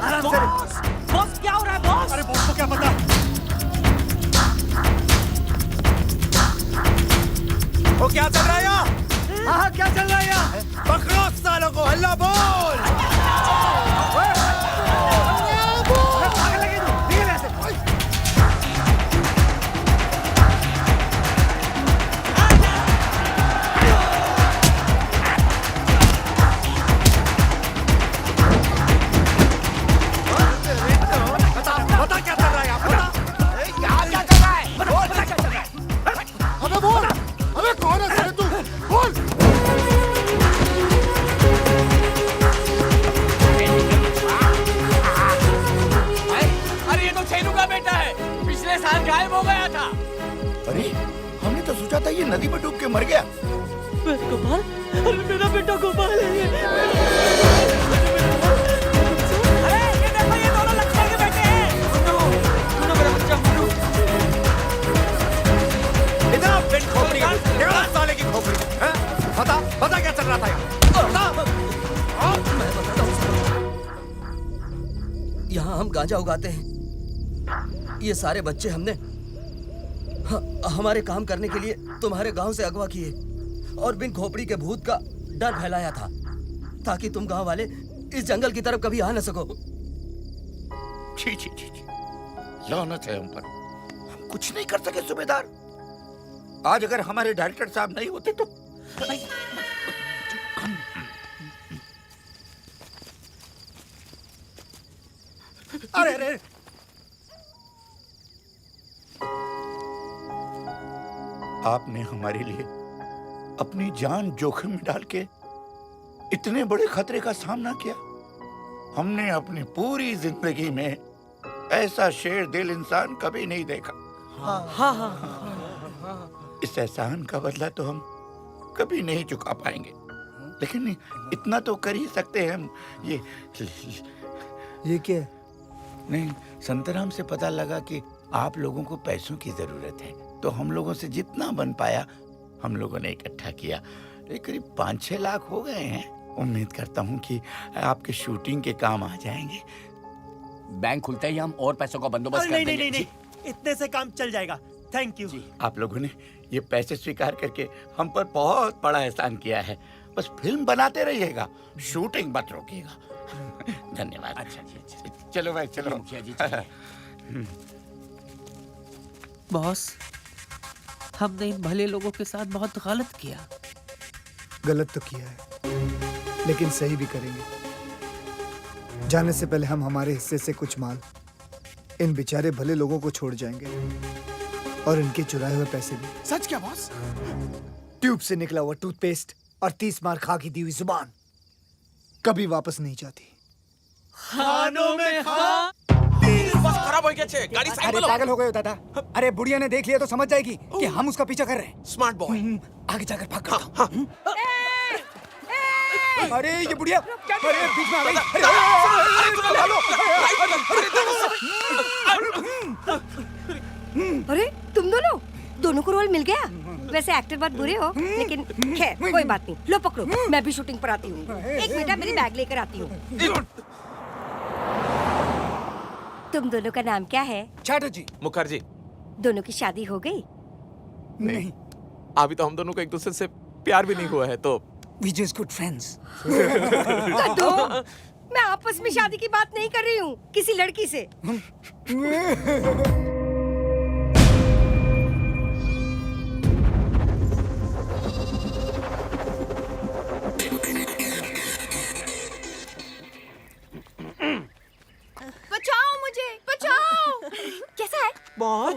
आराम से। बॉस क्या हो रहा है बॉस? अरे बॉस को क्या पता? वो क्या चल रहा है यहाँ? हाँ क्या चल रहा है यहाँ? पकड़ो सालों को, हल्ला बोल। मर गया। गोपाल, अरे मेरा बेटा गोपाल है ये। अरे ये देखो, ये दोनों लक्ष्मण के बेटे हैं। सुनो मेरा बच्चा मुन्नू। इधर पेट खोपड़ी का टेढ़ा साले की खोपड़ी, हैं? बता क्या चल रहा था यहाँ? यहाँ हम गांजा उगाते हैं। ये सारे बच्चे हमने हमारे काम करने के लिए तुम्हारे गांव से अगवा किए और बिन खोपड़ी के भूत का डर फैलाया था ताकि तुम गांव वाले इस जंगल की तरफ कभी आ न सको। छी छी छी छी, लानत है हम पर। हम कुछ नहीं कर सके सूबेदार। आज अगर हमारे डायरेक्टर साहब नहीं होते तो अरे अरे आपने हमारे लिए अपनी जान जोखिम में डाल के इतने बड़े खतरे का सामना किया। हमने अपनी पूरी जिंदगी में ऐसा शेर दिल इंसान कभी नहीं देखा। इस एहसान का बदला तो हम कभी नहीं चुका पाएंगे, लेकिन इतना तो कर ही सकते हैं हम। ये क्या? नहीं, संतराम से पता लगा कि आप लोगों को पैसों की जरूरत है, तो हम लोगों से जितना बन पाया हम लोगों ने इकट्ठा किया। करीब 5-6 लाख हो गए हैं। उम्मीद करता हूँ कि आपके शूटिंग के काम आ जाएंगे। बैंक खुलते ही हम और पैसों का बंदोबस्त कर देंगे। नहीं, इतने से काम चल जाएगा। Thank you. आप लोगों ने ये पैसे स्वीकार करके हम पर बहुत बड़ा एहसान किया है। बस फिल्म बनाते रहिएगा, शूटिंग मत रोकिएगा। धन्यवाद। अच्छा। चलो भाई, चलो। मुखिया जी, बॉस, हमने इन भले लोगों के साथ बहुत गलत किया। गलत तो किया है, लेकिन सही भी करेंगे। जाने से पहले हम हमारे हिस्से से कुछ माल इन बेचारे भले लोगों को छोड़ जाएंगे और इनके चुराए हुए पैसे भी। सच क्या बॉस? ट्यूब से निकला हुआ टूथपेस्ट और 30 मार खा की दी हुई जुबान कभी वापस नहीं जाती। खानों में खा। बस खराब हो गया छे, गाड़ी साइड में लो। पागल हो गए हो दादा। अरे बुढ़िया ने देख लिया तो समझ जाएगी कि हम उसका पीछा कर रहे हैं। Smart boy. आगे जाकर भाग कर। अरे ये बुढ़िया, अरे बीच में आ गई। अरे तुम दोनों को रोल मिल गया। वैसे एक्टर बहुत बुरे हो, लेकिन खैर कोई बात नहीं। लो पकड़ो, मैं भी शूटिंग पर आती हूँ। एक मिनट, मेरी बैग लेकर आती हूँ। तुम दोनों का नाम क्या है? चैटर्जी। मुखर्जी। दोनों की शादी हो गई? नहीं, अभी तो हम दोनों को एक दूसरे से प्यार भी नहीं हुआ है, तो we just good friends। मैं आपस में शादी की बात नहीं कर रही हूँ, किसी लड़की से। बचाओ मुझे, बचाओ। कैसा है? बहुत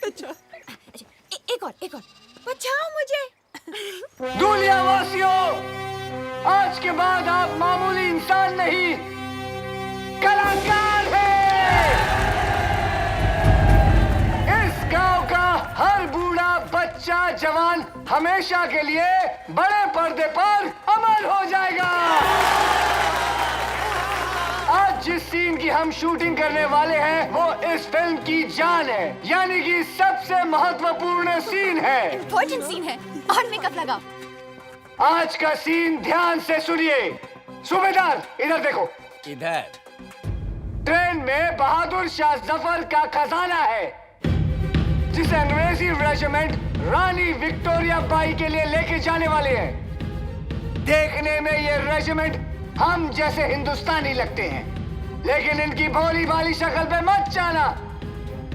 अच्छा। एक और बचाओ मुझे। दुनिया वासियों, आज के बाद आप मामूली इंसान नहीं, कलाकार हैं। इस गांव का हर बूढ़ा, बच्चा, जवान हमेशा के लिए बड़े पर्दे पर अमर हो जाएगा। आज जिस सीन की हम शूटिंग करने वाले हैं वो इस फिल्म की जान है, यानी कि सबसे महत्वपूर्ण सीन है। इम्पोर्टेंट सीन है और मेकअप लगाओ। आज का सीन ध्यान से सुनिए। सूबेदार इधर देखो। इधर ट्रेन में बहादुर शाह जफर का खजाना है, जिसे अंग्रेजी रेजिमेंट रानी विक्टोरिया बाई के लिए लेके जाने वाले हैं। देखने में ये रेजिमेंट हम जैसे हिंदुस्तानी लगते हैं, लेकिन इनकी भोली भाली शक्ल पे मत जाना।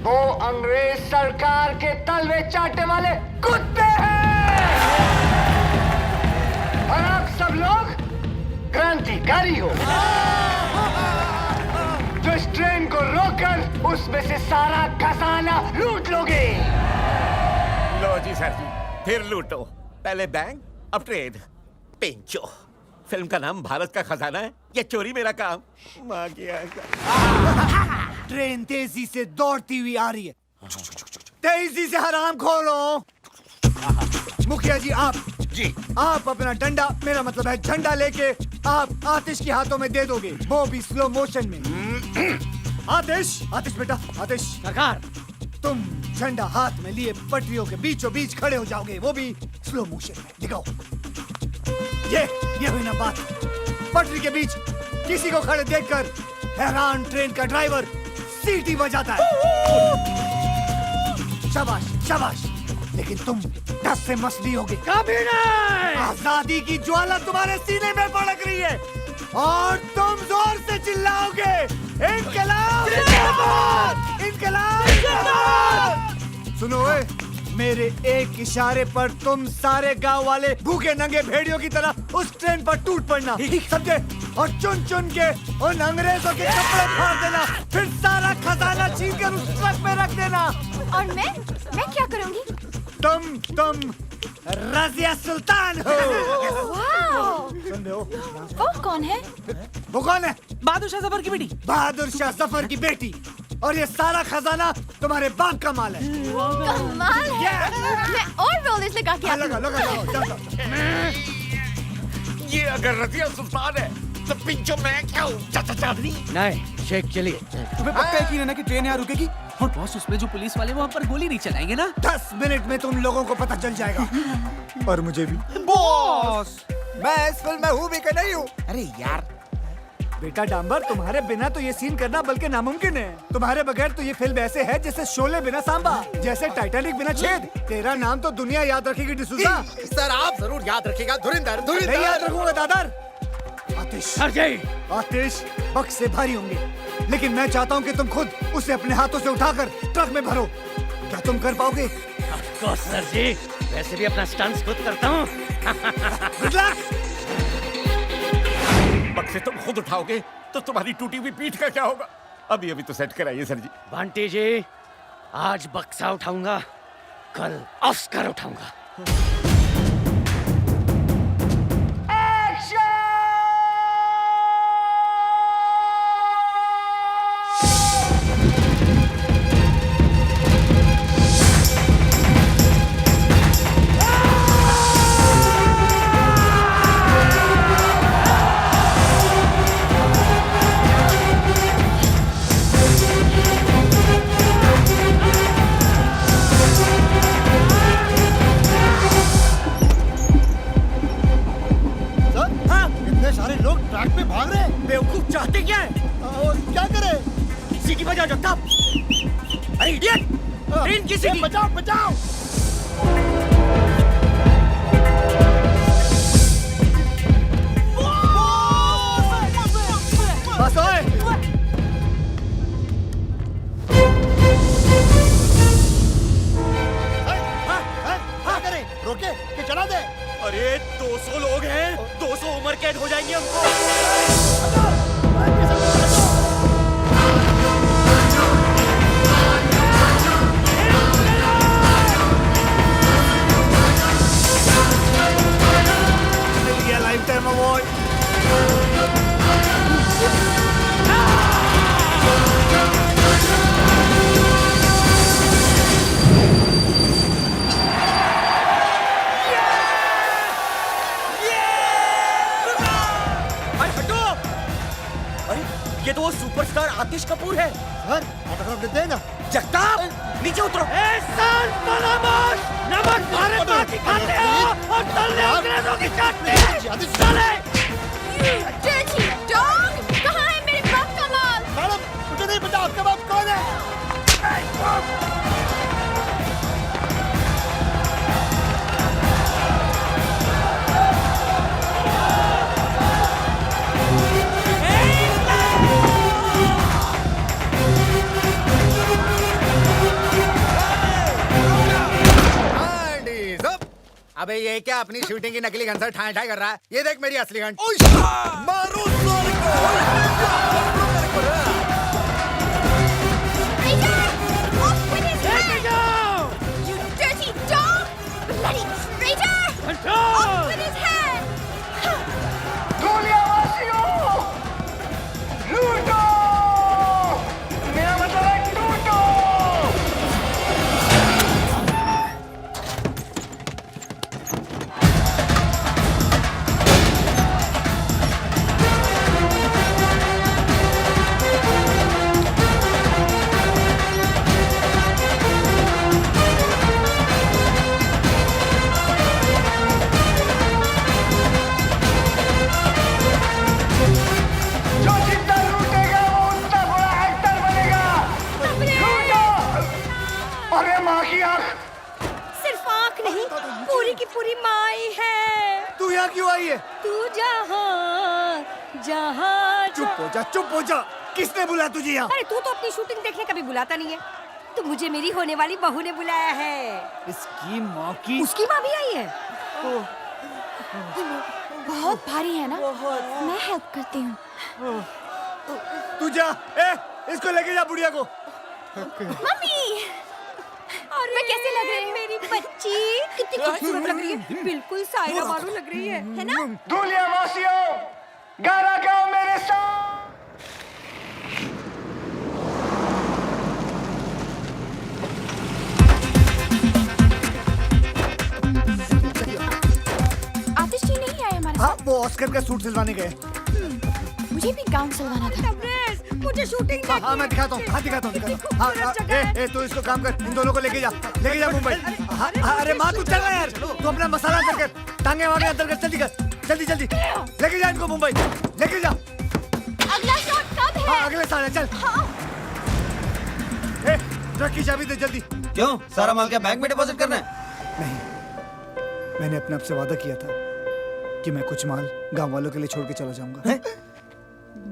वो अंग्रेज सरकार के तलवे चाटने वाले कुत्ते हैं। और आप सब लोग क्रांतिकारी हो, जो इस ट्रेन को रोककर उसमें से सारा खजाना लूट लोगे। लो जी सर जी, फिर लूटो। पहले बैंक, अब ट्रेन। पेंचो, फिल्म का नाम भारत का खजाना है, ये चोरी मेरा काम। माँ की ट्रेन तेजी से दौड़ती हुई आ रही है। तेजी से हराम खोलो। मुखिया जी आप जी आप अपना डंडा, मेरा मतलब है झंडा लेके आप आतिश के हाथों में दे दोगे, वो भी स्लो मोशन में। आतिश, आतिश बेटा, आतिश। सरकार, तुम झंडा हाथ में लिए पटरियों के बीचों बीच खड़े हो जाओगे, वो भी स्लो मोशन में। दिखाओ। ये हुई ना बात। पटरी के बीच किसी को खड़े देखकर हैरान ट्रेन का ड्राइवर सीटी बजाता है। शाबाश, शाबाश। लेकिन तुम डर से मसली होगे। कभी नहीं। आजादी की ज्वाला तुम्हारे सीने में भड़क रही है और तुम जोर से चिल्लाओगे, इनकलाब जिंदाबाद, इनकलाब जिंदाबाद। सुनो ओए, मेरे एक इशारे पर तुम सारे गांव वाले भूखे नंगे भेड़ियों की तरह उस ट्रेन पर टूट पड़ना, समझे? और चुन चुन के उन अंग्रेजों के कपड़े फाड़ देना, फिर सारा खजाना छीन कर उस ट्रक में रख देना। और मैं क्या करूंगी? तुम रजिया सुल्तान हो। वाओ! सुन रहे हो? वो कौन है? वो कौन है? बहादुर शाह जफर की बेटी। बहादुर शाह जफर की बेटी। और ये सारा खजाना तुम्हारे बाप का माल है। कमाल है। मैं और रोलेस लगा के लगा, लगा, ये अगर रजिया सुल्तान है तो पिंचो मैं क्या हूँ? चाचा चांदनी। नहीं, शेख चलिए। तुम्हें पक्का यकीन है ना कि ट्रेन यहाँ रुकेगी? और बॉस, उसमें जो पुलिस वाले वहाँ पर गोली नहीं चलाएंगे ना? 10 मिनट में तुम लोगों को पता चल जाएगा। और मुझे भी। बॉस, मैं इस फिल्म में हूँ भी कि नहीं हूँ? अरे यार बेटा डांबर, तुम्हारे बिना तो ये सीन करना बल्कि नामुमकिन है। तुम्हारे बगैर तो ये फिल्म ऐसे है जैसे शोले बिना सांबा, जैसे टाइटैनिक बिना छेद। तेरा नाम तो दुनिया याद रखेगी डिसूजा। सर आप जरूर याद रखिएगा। धुरिंदर, धुरिंदर। नहीं याद रखूंगा दादर। आतिश, आतिश बक्स से भारी होंगे, लेकिन मैं चाहता हूँ कि तुम खुद उसे अपने हाथों से उठाकर ट्रक में भरो। क्या तुम कर पाओगे? सर जी, वैसे भी अपना स्टंट्स खुद करता हूँ। Good luck. बक्से तुम खुद उठाओगे तो तुम्हारी टूटी हुई पीठ का क्या होगा? अभी अभी तो सेट कराइए सर जी। बंटी जी, आज बक्सा उठाऊंगा, कल ऑस्कर उठाऊंगा। बेवकूफ चाहते क्या है? और क्या करे? सीटी बजाओ जगताप। अरे इडियट, ट्रेन की सीटी बचाओ, बचाओ। बस ओए। क्या करें? रोके कि चला दे? अरे 200 लोग हैं, 200 उम्र कैद हो जाएंगे हमको। मिल गया लाइफ टाइम अवार्ड। ये तो वो सुपरस्टार आतिश कपूर है। सर ऑटोग्राफ देते हैं ना? जगताप, नीचे उतरो। नमक भारत माँ की खाते हो और तलने अंग्रेजों की चाटते। चले। Dirty dog! कहाँ है मेरे बाप का माल? मैडम, मुझे नहीं पता आपका बाप कौन है। अबे ये क्या अपनी शूटिंग की नकली गन से ठाई ठाई कर रहा है? ये देख मेरी असली गन। मारो You dirty dog! Bloody traitor! Off with his head! आई है। तू यहाँ क्यों आई है? तू जहाँ जहाँ चुप हो जा। किसने बुलाया तुझे यहाँ? अरे तू तो अपनी शूटिंग देखने कभी बुलाता नहीं है। तो मुझे मेरी होने वाली बहू ने बुलाया है। इसकी माँ की। उसकी माँ भी आई है। बहुत भारी है ना? मैं हेल्प करती हूँ। तू जा। इसको लेके जा बुढ़िया को। मम्मी, अरे मैं कैसे लग रही हूँ? मेरी बच्ची कितनी खूबसूरत लग रही है। बिल्कुल सायरा बानू लग रही है ना? दूलिया वासियों, गाना गाओ मेरे साथ। आतिश जी नहीं आए हमारे हाँ, वो ऑस्कर का सूट सिलवाने गए। मुझे भी गाउन सिलवाना था। मुझे शूटिंग हाँ, मैं दिखाता हूँ। हाँ, तू इसको काम कर, इन दोनों को लेके जा मुंबई। अरे माँ तू चल ना यार, तू अपना मसाला अंदर कर, टांगे वांगे अंदर कर, जल्दी लेके जा इनको मुंबई, लेके जा। अगला शॉट कब है? हाँ, अगले साल है, चल। ट्रक की चाबी दे जल्दी। क्यों, सारा माल क्या बैंक में डिपॉजिट करना है? नहीं, मैंने अपने आप से वादा किया था कि मैं कुछ माल गांव वालों के लिए छोड़ के चला जाऊंगा।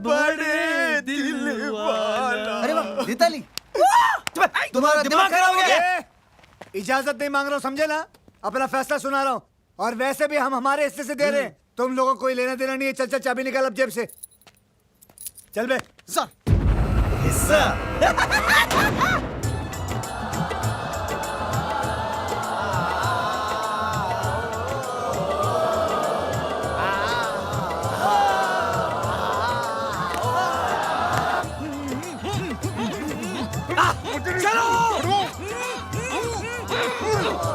बड़े दिल वाला। अरे वाह, दीताली, तुम्हारा दिमाग खराब हो गया। इजाजत नहीं मांग रहा हूँ, समझे ना? अपना फैसला सुना रहा हूँ। और वैसे भी हम हमारे हिस्से से दे रहे हैं, तुम लोगों को कोई लेना देना नहीं है। चल चाबी निकाल अब जेब से। चल बे। हिस्सा।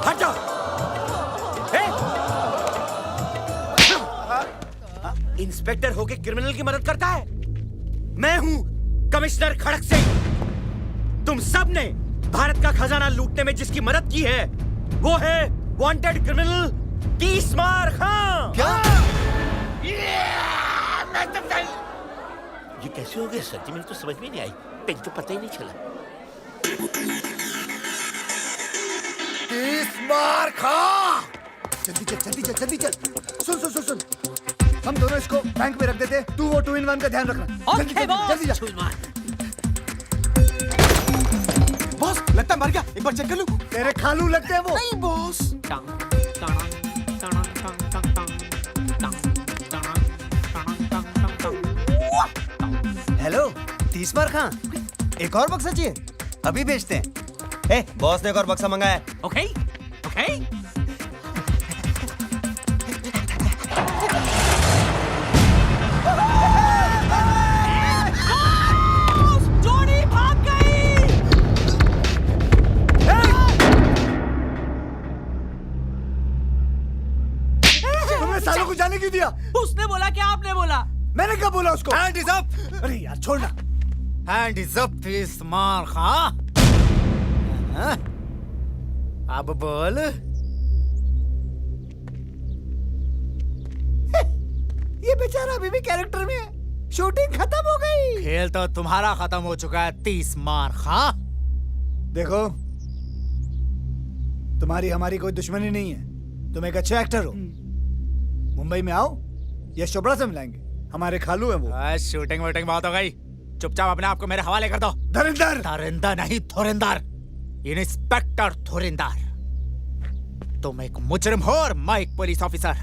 हट जाओ। इंस्पेक्टर होके क्रिमिनल की मदद करता है? मैं हूं कमिश्नर खड़क सिंह। तुम सब ने भारत का खजाना लूटने में जिसकी मदद की है वो है वांटेड क्रिमिनल तीसमार खां। क्या? ये कैसे हो गया सर जी? मुझे तो समझ में नहीं आई। पेन तो पता ही नहीं चला। तीसमार खां। जल्दी चल। सुन। हम दोनों इसको बैंक में रख देते, तू वो 2 in 1 का ध्यान रखना। जल्दी जा। बॉस, लगता है मर गया। एक बार चेक कर लूं। तेरे खालू लगते हैं वो। नहीं बॉस। हेलो, तीसमार खां, एक और बक्सा चाहिए? अभी भेजते हैं। बॉस ने एक और बक्सा मंगाया है। ओके। जोड़ी भाग गई। तुमने सालों को जाने क्यों दिया? उसने बोला कि आपने बोला? मैंने कब बोला उसको? Hand is up. अरे यार छोड़ना। हैंड इज अप तीसमार खां। अब बोल। ये बेचारा अभी भी कैरेक्टर में है। शूटिंग खत्म हो गई। खेल तो तुम्हारा खत्म हो चुका है तीसमार खां। देखो, तुम्हारी हमारी कोई दुश्मनी नहीं है। तुम एक अच्छे एक्टर हो। मुंबई में आओ, यश चोपड़ा से मिलाएंगे। हमारे खालू हैं वो। शूटिंग वूटिंग बहुत हो गई। चुपचाप अपने आप को मेरे हवाले कर दो। धुरिंदर नहीं, धुरिंदर। इंस्पेक्टर धुरिंदर। तुम एक मुजरिम हो और मैं एक पुलिस ऑफिसर।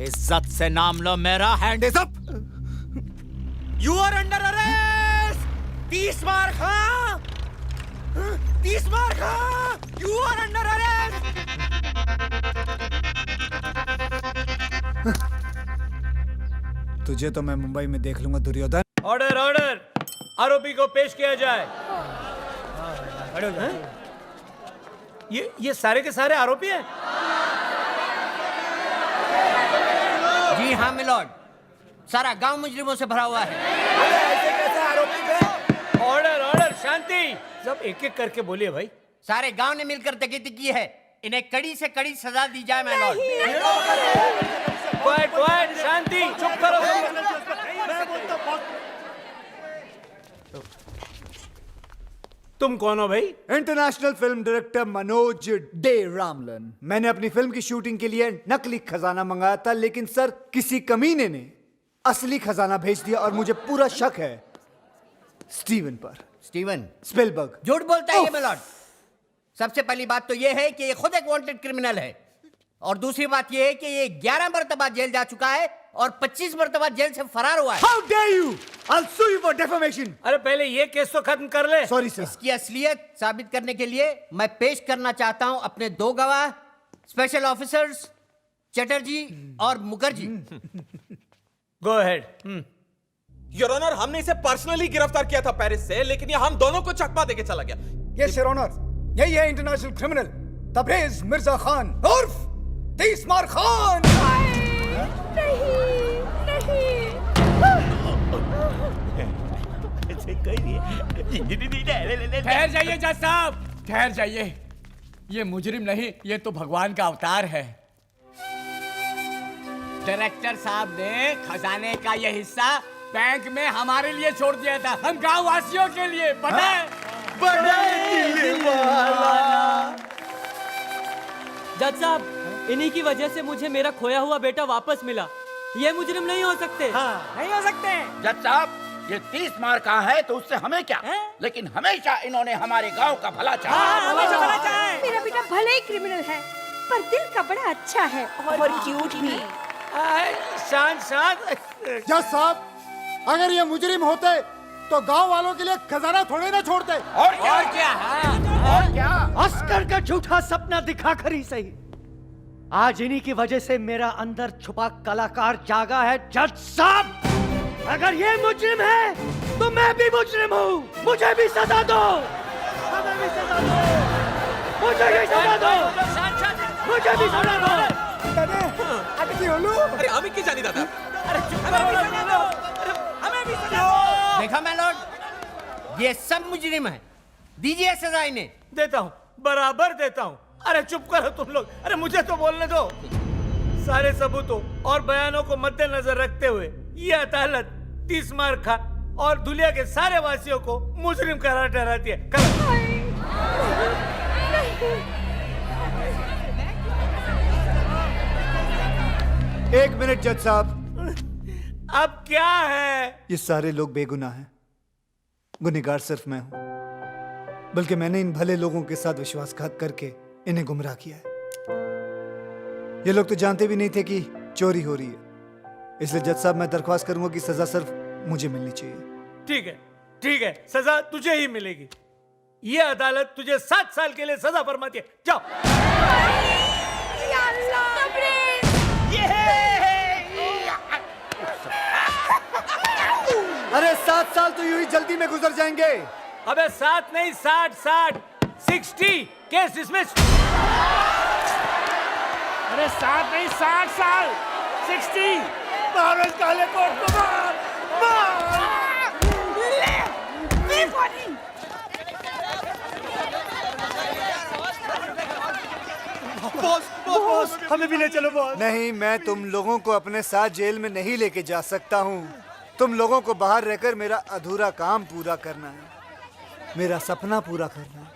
इज्जत से नाम लो मेरा। Hand is up. You are under arrest Teesmar Khan. You are under arrest. तुझे तो मैं मुंबई में देख लूंगा दुर्योधन। ऑर्डर। आरोपी को पेश किया जाए। ये सारे के सारे आरोपी हैं? जी हाँ मिलॉर्ड, सारा गांव मुजरिमों से भरा हुआ है। ऐसे कैसे आरोपी थे? ऑर्डर, शांति। सब एक एक करके बोलिए भाई। सारे गांव ने मिलकर डकैती की है। इन्हें कड़ी से कड़ी सजा दी जाए माय लॉर्ड। क्वाइट, शांति, चुप करो। तुम कौन हो भाई? International film director Manoj De Ramlan. मैंने अपनी फिल्म की शूटिंग के लिए नकली खजाना मंगाया था, लेकिन सर किसी कमीने ने असली खजाना भेज दिया और मुझे पूरा शक है स्टीवन पर। Steven Spielberg. झूठ बोलता है ये मिलॉर्ड। सबसे पहली बात तो ये है कि ये खुद एक वांटेड क्रिमिनल है, और दूसरी बात ये है कि ये 11 मरतबा जेल जा चुका है और 25 मरतबा जेल से फरार हुआ है। How dare you? I'll sue you for defamation. अरे पहले ये केस तो खत्म कर ले। Sorry sir. इसकी असलियत साबित करने के लिए मैं पेश करना चाहता हूं अपने 2 गवाह, स्पेशल ऑफिसर्स चटर्जी और Mukherjee. Go ahead. Your honour, हमने इसे पर्सनली गिरफ्तार किया था पेरिस से, लेकिन ये हम दोनों को चकमा देके चला गया। ये योर ऑनर, यही है इंटरनेशनल क्रिमिनल तबरेज मिर्जा खान उर्फ तीसमार खान। ठहर जाइए जज साहब, ठहर जाइए। ये मुजरिम नहीं, ये तो भगवान का अवतार है। डायरेक्टर साहब ने खजाने का ये हिस्सा बैंक में हमारे लिए छोड़ दिया था, हम गांव वासियों के लिए। पता है? जज साहब, इन्हीं की वजह से मुझे मेरा खोया हुआ बेटा वापस मिला। ये मुजरिम नहीं हो सकते। नहीं हो सकते। जज साहब, ये 30 मार का है तो उससे हमें क्या, लेकिन हमेशा इन्होंने हमारे गांव का भला चाहा। मेरा बेटा भले ही क्रिमिनल है, पर दिल का बड़ा अच्छा है और क्यूट भी। शांत शांत। जज साहब, अगर ये मुजरिम होते तो गांव वालों के लिए खजाना थोड़े ना छोड़ते। और क्या? अस्कर का झूठा सपना दिखाकर ही सही, आज इन्हीं की वजह से मेरा अंदर छुपा कलाकार जागा है। जज साहब, अगर ये मुजरिम है तो मैं भी मुजरिम हूँ। मुझे भी सजा दो, मुझे भी सजा दो, मुझे भी सजा दो, मुझे भी सजा दो। अरे हमें की जानी दादा। देखा मैलॉर्ड, ये सब मुजरिम है, दीजिए सजा इन्हें। देता हूँ, बराबर देता हूँ। अरे चुप करो तुम लोग, अरे मुझे तो बोलने दो। सारे सबूतों और बयानों को मद्देनजर रखते हुए ये अदालत तीसमार खान और दुनिया के सारे वासियों को मुजरिम करार ठहराती है। एक मिनट जज साहब। अब क्या है? ये सारे लोग बेगुनाह हैं, गुनहगार सिर्फ मैं हूं। बल्कि मैंने इन भले लोगों के साथ विश्वासघात करके इन्हें गुमराह किया है। ये लोग तो जानते भी नहीं थे कि चोरी हो रही है। इसलिए जज साहब, मैं दरख्वास्त करूंगा कि सजा सिर्फ मुझे मिलनी चाहिए। ठीक है, ठीक है, सजा तुझे ही मिलेगी। ये अदालत तुझे 7 साल के लिए सजा फरमाती है। जाओ। अरे 7 साल तो यूं ही जल्दी में गुजर जाएंगे। अबे 7 नहीं, 60 केस डिसमिस। अरे 7 नहीं, 60 साल, 60। मारो इस काले कोट को, मार। बॉस, हमें भी ले चलो बॉस। नहीं, मैं तुम लोगों को अपने साथ जेल में नहीं लेके जा सकता हूँ। तुम लोगों को बाहर रहकर मेरा अधूरा काम पूरा करना है, मेरा सपना पूरा करना है।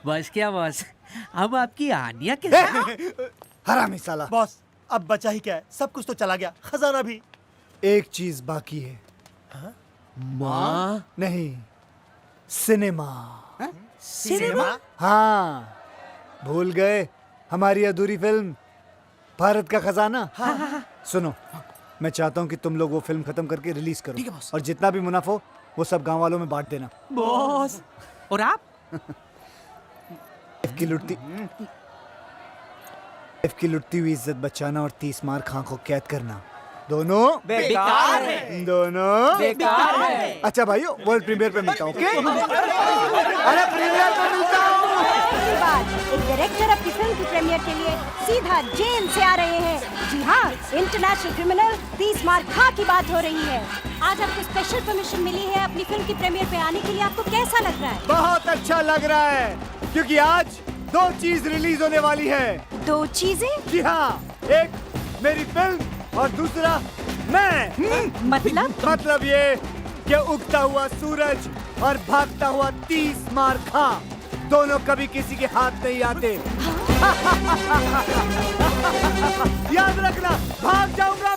बस क्या बॉस, हम आपकी आनिया के हरामी साला। बॉस, अब बचा ही क्या है, सब कुछ तो चला गया, खजाना भी। एक चीज बाकी है। माँ? नहीं, सिनेमा। सिनेमा? हाँ, भूल गए हमारी अधूरी फिल्म भारत का खजाना। सुनो, मैं चाहता हूँ कि तुम लोग वो फिल्म खत्म करके रिलीज करो, और जितना भी मुनाफा हो वो सब गांव वालों में बांट देना। बॉस, और आप? की लुटती हुई इज्जत बचाना और 30 मार खां को कैद करना, दोनों बेकार है। दोनों बेकार है। अच्छा भाइयों, वर्ल्ड प्रीमियर पे मिलता हूँ। अरे प्रीमियर पे मिलता हूँ। एक डायरेक्टर अपनी फिल्म की प्रीमियर के लिए सीधा जेल से आ रहे हैं। जी हाँ, इंटरनेशनल क्रिमिनल तीसमार खां की बात हो रही है। आज आपको स्पेशल परमिशन मिली है अपनी फिल्म की प्रीमियर पे आने के लिए। आपको कैसा लग रहा है? बहुत अच्छा लग रहा है, क्योंकि आज 2 चीज रिलीज होने वाली है। 2 चीजें? जी हाँ, एक मेरी फिल्म और दूसरा मैं। मतलब ये कि उगता हुआ सूरज और भागता हुआ 30 मार खा। दोनों कभी किसी के हाथ नहीं आते। याद रखना, भाग जाऊंगा।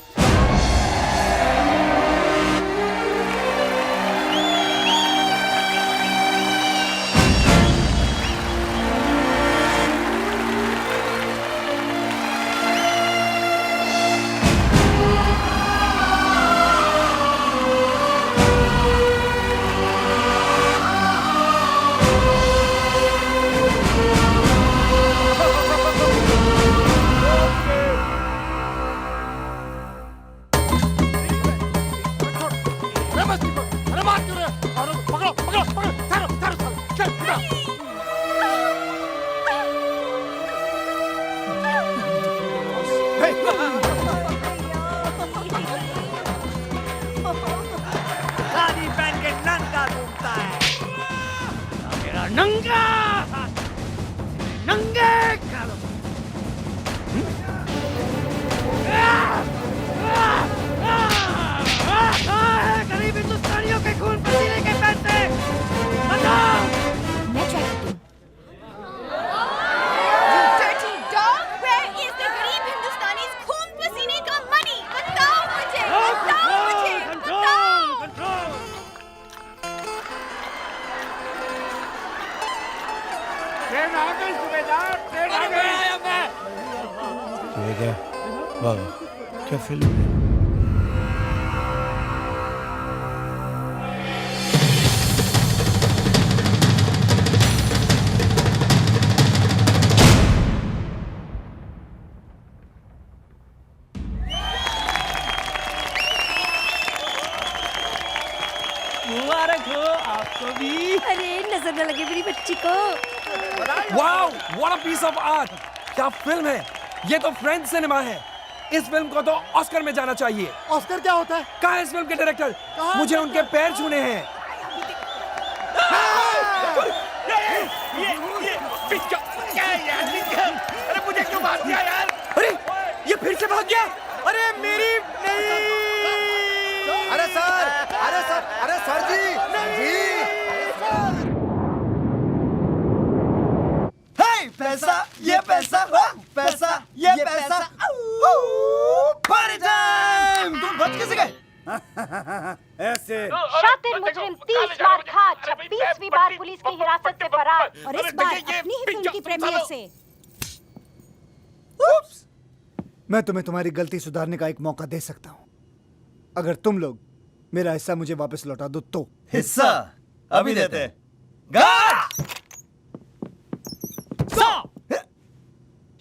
साड़ी पहन के नंगा घूमता है। मेरा नंगा नंगे करो। गरीब हिंदुस्तानियों के खून पसीने के पैसे बताओ। मैं ट्राई करती हूँ। You dirty dog, where is the गरीब हिंदुस्तानी's खून पसीने का money? बताओ मुझे, बताओ मुझे, बताओ। ट्रेन आ गई सुबेदार, ट्रेन आ गई। ये क्या? वाह, क्या फिल्म है? मुबारक हो आपको भी। अरे नजर न लगे मेरी बच्ची को। Wow, what a piece of art! क्या फिल्म है! ये तो फ्रेंच सिनेमा है। इस फिल्म को तो ऑस्कर में जाना चाहिए। ऑस्कर क्या होता है? कहाँ है इस फिल्म के डायरेक्टर? मुझे उनके पैर छूने हैं। अरे मुझे क्यों मार दिया यार? अरे ये फिर से भाग गया। अरे मेरी नहीं। अरे सर, अरे सर, अरे सर जी, जी। पैसा, ये पैसा, पैसा, ये पैसा। Party time! तुम बच कैसे गए? ऐसे शातिर मुजरिम 30 मार खा 26वीं बार पुलिस की हिरासत से फरार और इस बार अपनी ही फिल्म की प्रीमियर से। मैं तुम्हें तुम्हारी गलती सुधारने का एक मौका दे सकता हूँ। अगर तुम लोग मेरा हिस्सा मुझे वापस लौटा दो तो। हिस्सा अभी देते हैं।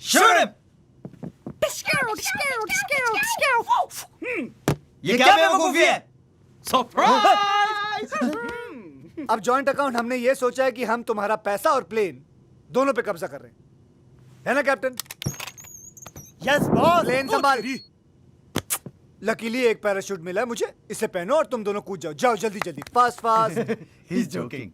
Shoot him! ये क्या बेवकूफी है? अब जॉइंट अकाउंट हमने ये सोचा है कि हम तुम्हारा पैसा और प्लेन दोनों पे कब्जा कर रहे हैं, है ना कैप्टन? Yes boss. प्लेन संभाल। लकीली एक पैराशूट मिला है मुझे, इसे पहनो और तुम दोनों कूद जाओ। जाओ जल्दी जल्दी, फास्ट फास्ट। He's joking.